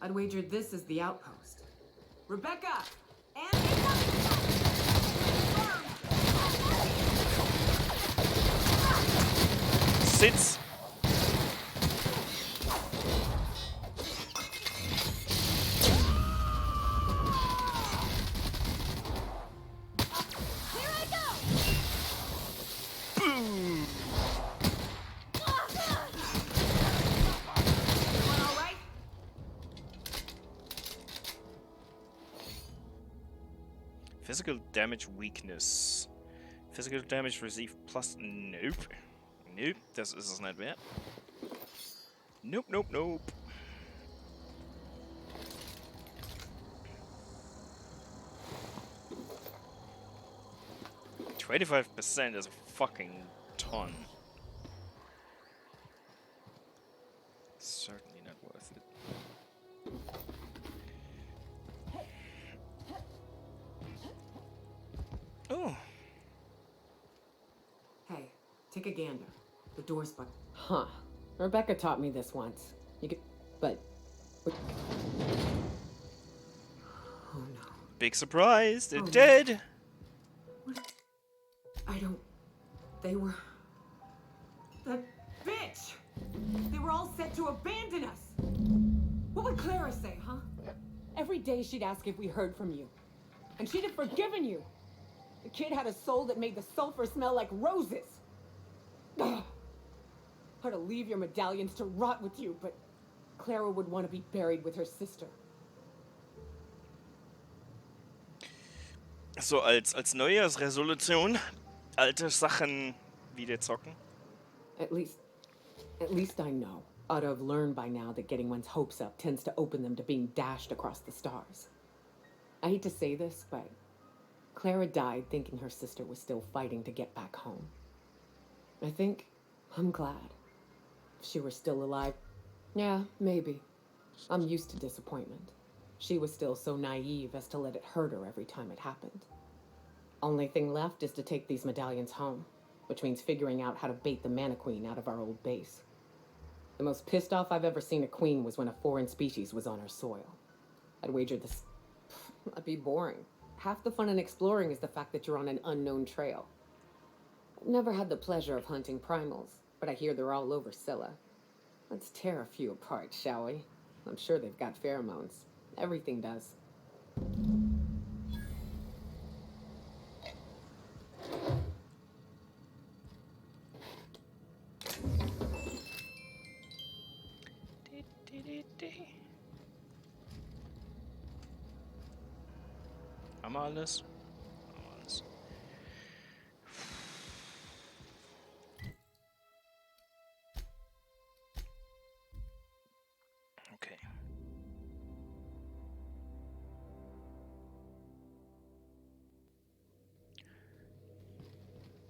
I'd wager this is the outpost. Rebecca! Sitz! Boom! Physical damage weakness. Physical damage received plus... Nope. Nope, das ist es nicht wert. Nope, nope, nope. %25 is a fucking ton. Certainly not worth it. Oh. Hey, take a gander. The door's but. Huh. Rebecca taught me this once. You could. But. Oh no. Big surprise, they're dead! What? I don't. They were. That bitch! They were all set to abandon us! What would Clara say, huh? Every day she'd ask if we heard from you. And she'd have forgiven you. The kid had a soul that made the sulfur smell like roses. Ugh. Or to leave your medallions to rot with you, but Clara would want to be buried with her sister. So, als Neujahrsresolution, alte Sachen wieder zocken. At least I know. Ought to have learned by now that getting one's hopes up tends to open them to being dashed across the stars. I hate to say this, but Clara died thinking her sister was still fighting to get back home. I'm glad. If she were still alive, yeah, maybe. I'm used to disappointment. She was still so naive as to let it hurt her every time it happened. Only thing left is to take these medallions home, which means figuring out how to bait the Mana Queen out of our old base. The most pissed off I've ever seen a queen was when a foreign species was on her soil. I'd wager this... That'd be boring. Half the fun in exploring is the fact that you're on an unknown trail. I've never had the pleasure of hunting primals, but I hear they're all over Scylla. Let's tear a few apart, shall we? I'm sure they've got pheromones. Everything does. wir alles? Haben wir alles. Okay.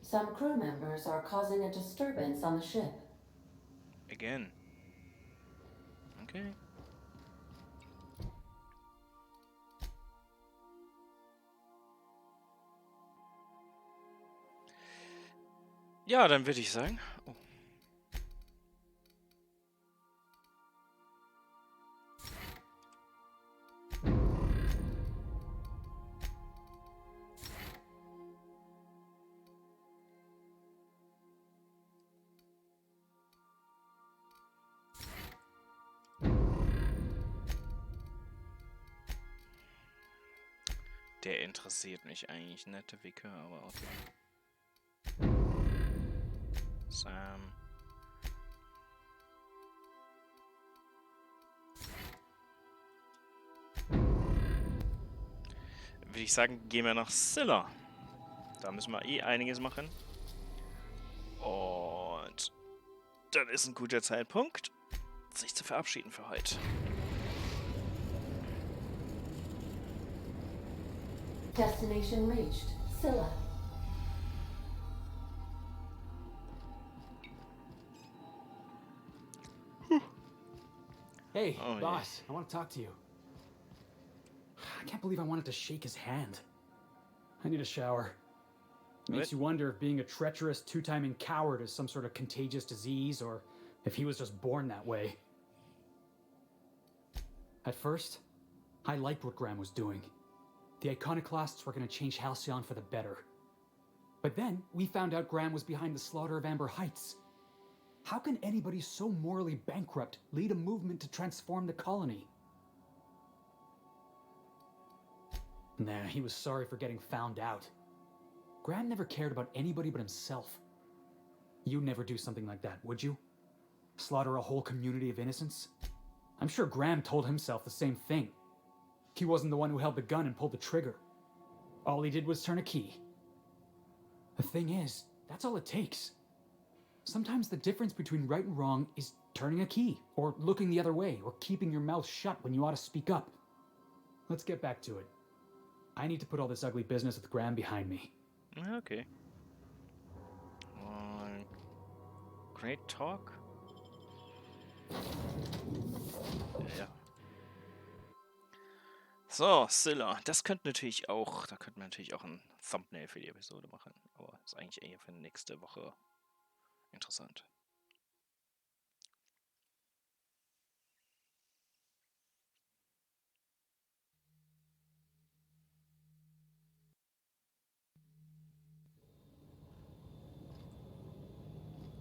Some crew members are causing a disturbance on the ship. Again. Okay. Ja, dann würde ich sagen. Oh. Der interessiert mich eigentlich nicht, der Wicker, aber okay. Sam. Würde ich sagen, gehen wir nach Scylla. Da müssen wir eh einiges machen. Und dann ist ein guter Zeitpunkt, sich zu verabschieden für heute. Destination reached. Scylla. Hey, Oh, boss, I want to talk to you. I can't believe I wanted to shake his hand. I need a shower. Makes you wonder if being a treacherous, two-timing coward is some sort of contagious disease, or if he was just born that way. At first, I liked what Graham was doing. The iconoclasts were going to change Halcyon for the better. But then, we found out Graham was behind the slaughter of Amber Heights. How can anybody so morally bankrupt lead a movement to transform the colony? Nah, he was sorry for getting found out. Graham never cared about anybody but himself. You'd never do something like that, would you? Slaughter a whole community of innocents? I'm sure Graham told himself the same thing. He wasn't the one who held the gun and pulled the trigger. All he did was turn a key. The thing is, that's all it takes. Sometimes the difference between right and wrong is turning a key, or looking the other way, or keeping your mouth shut when you ought to speak up. Let's get back to it. I need to put all this ugly business with Graham behind me. Okay. Great talk. Ja. So, Scylla. Das könnte natürlich auch, da könnten wir natürlich auch ein Thumbnail für die Episode machen. Aber ist eigentlich eher für nächste Woche interessant.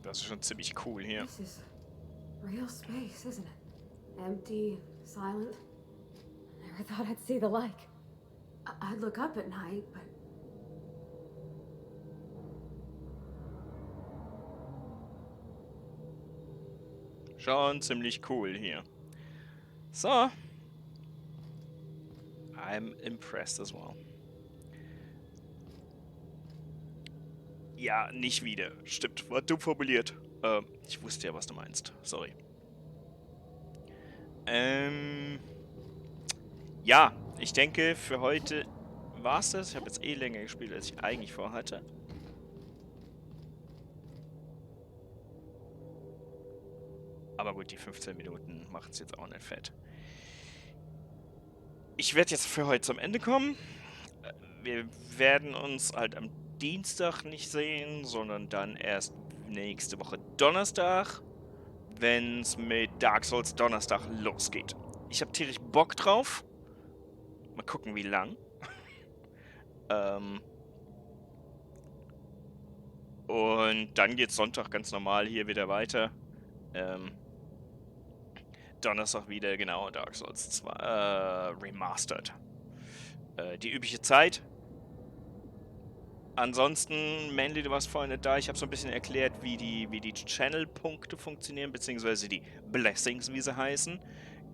Das ist schon ziemlich cool hier. This is real space, isn't it? Empty, silent. Never thought I'd see the like. I'd look up at night, but Schon ziemlich cool hier. So. I'm impressed as well. Ja, nicht wieder. Stimmt, war dumm formuliert. Ich wusste ja, was du meinst. Sorry. Ja, ich denke, für heute war's das. Ich habe jetzt eh länger gespielt, als ich eigentlich vorhatte. Aber gut, die 15 Minuten macht es jetzt auch nicht fett. Ich werde jetzt für heute zum Ende kommen. Wir werden uns halt am Dienstag nicht sehen, sondern dann erst nächste Woche Donnerstag, wenn es mit Dark Souls Donnerstag losgeht. Ich habe tierisch Bock drauf. Mal gucken, wie lang. Und dann geht's Sonntag ganz normal hier wieder weiter. Donnerstag wieder, genau, Dark Souls 2 Remastered. Die übliche Zeit. Ansonsten, Manly, du warst vorhin nicht da. Ich habe so ein bisschen erklärt, wie die Channel-Punkte funktionieren, beziehungsweise die Blessings, wie sie heißen.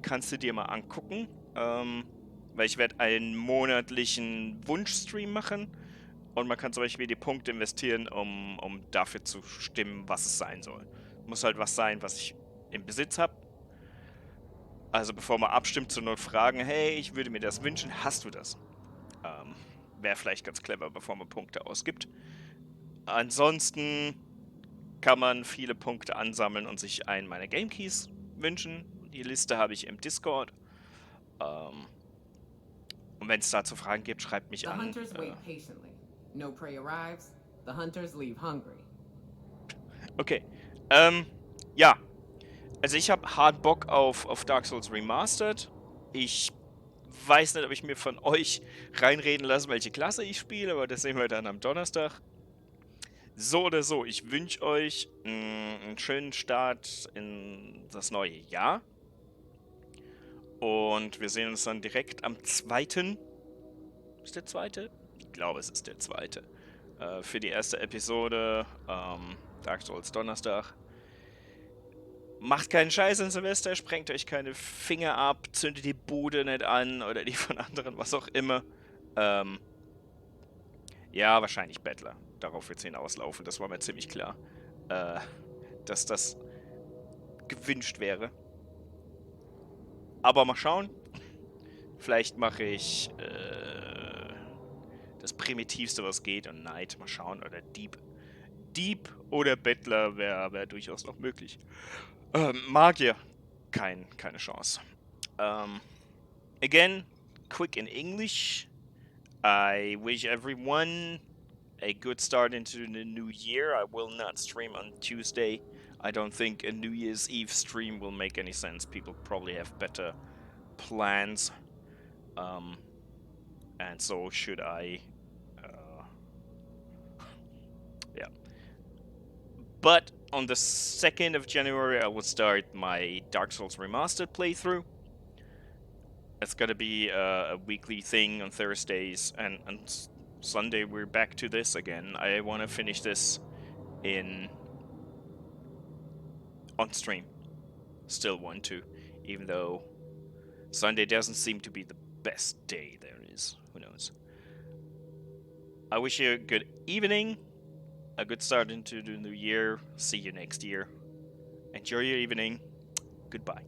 Kannst du dir mal angucken. Wenn Weil ich werde einen monatlichen Wunschstream machen. Und man kann zum Beispiel die Punkte investieren, um dafür zu stimmen, was es sein soll. Muss halt was sein, was ich im Besitz habe. Also bevor man abstimmt, zur Not fragen, hey, ich würde mir das wünschen, hast du das? Wäre vielleicht ganz clever, bevor man Punkte ausgibt. Ansonsten kann man viele Punkte ansammeln und sich einen meiner Game Keys wünschen. Die Liste habe ich im Discord. Und wenn es dazu Fragen gibt, schreibt mich The an. hunters wait patiently. No prey arrives. The hunters leave hungry. Okay. Ja. Also ich habe hart Bock auf Dark Souls Remastered. Ich weiß nicht, ob ich mir von euch reinreden lasse, welche Klasse ich spiele, aber das sehen wir dann am Donnerstag. So oder so, ich wünsche euch einen schönen Start in das neue Jahr. Und wir sehen uns dann direkt am 2. Ist der 2.? Ich glaube, es ist der 2. Für die erste Episode Dark Souls Donnerstag. Macht keinen Scheiß in Silvester, sprengt euch keine Finger ab, zündet die Bude nicht an oder die von anderen, was auch immer. Ja, wahrscheinlich Bettler. Darauf wird es hinauslaufen, das war mir ziemlich klar. Dass das gewünscht wäre. Aber mal schauen. Vielleicht mache ich das Primitivste, was geht, und Knight. Mal schauen. Oder Dieb. Dieb oder Bettler wäre durchaus noch möglich. Magier. Keine Chance. Again, quick in English. I wish everyone a good start into the new year. I will not stream on Tuesday. I don't think a New Year's Eve stream will make any sense. People probably have better plans. And so should I. Yeah. But on the 2nd of January, I will start my Dark Souls Remastered playthrough. It's gonna be a weekly thing on Thursdays, and Sunday we're back to this again. I want to finish this on stream. Still want to, even though Sunday doesn't seem to be the best day there is. Who knows? I wish you a good evening, a good start into the new year. See you next year. Enjoy your evening. Goodbye.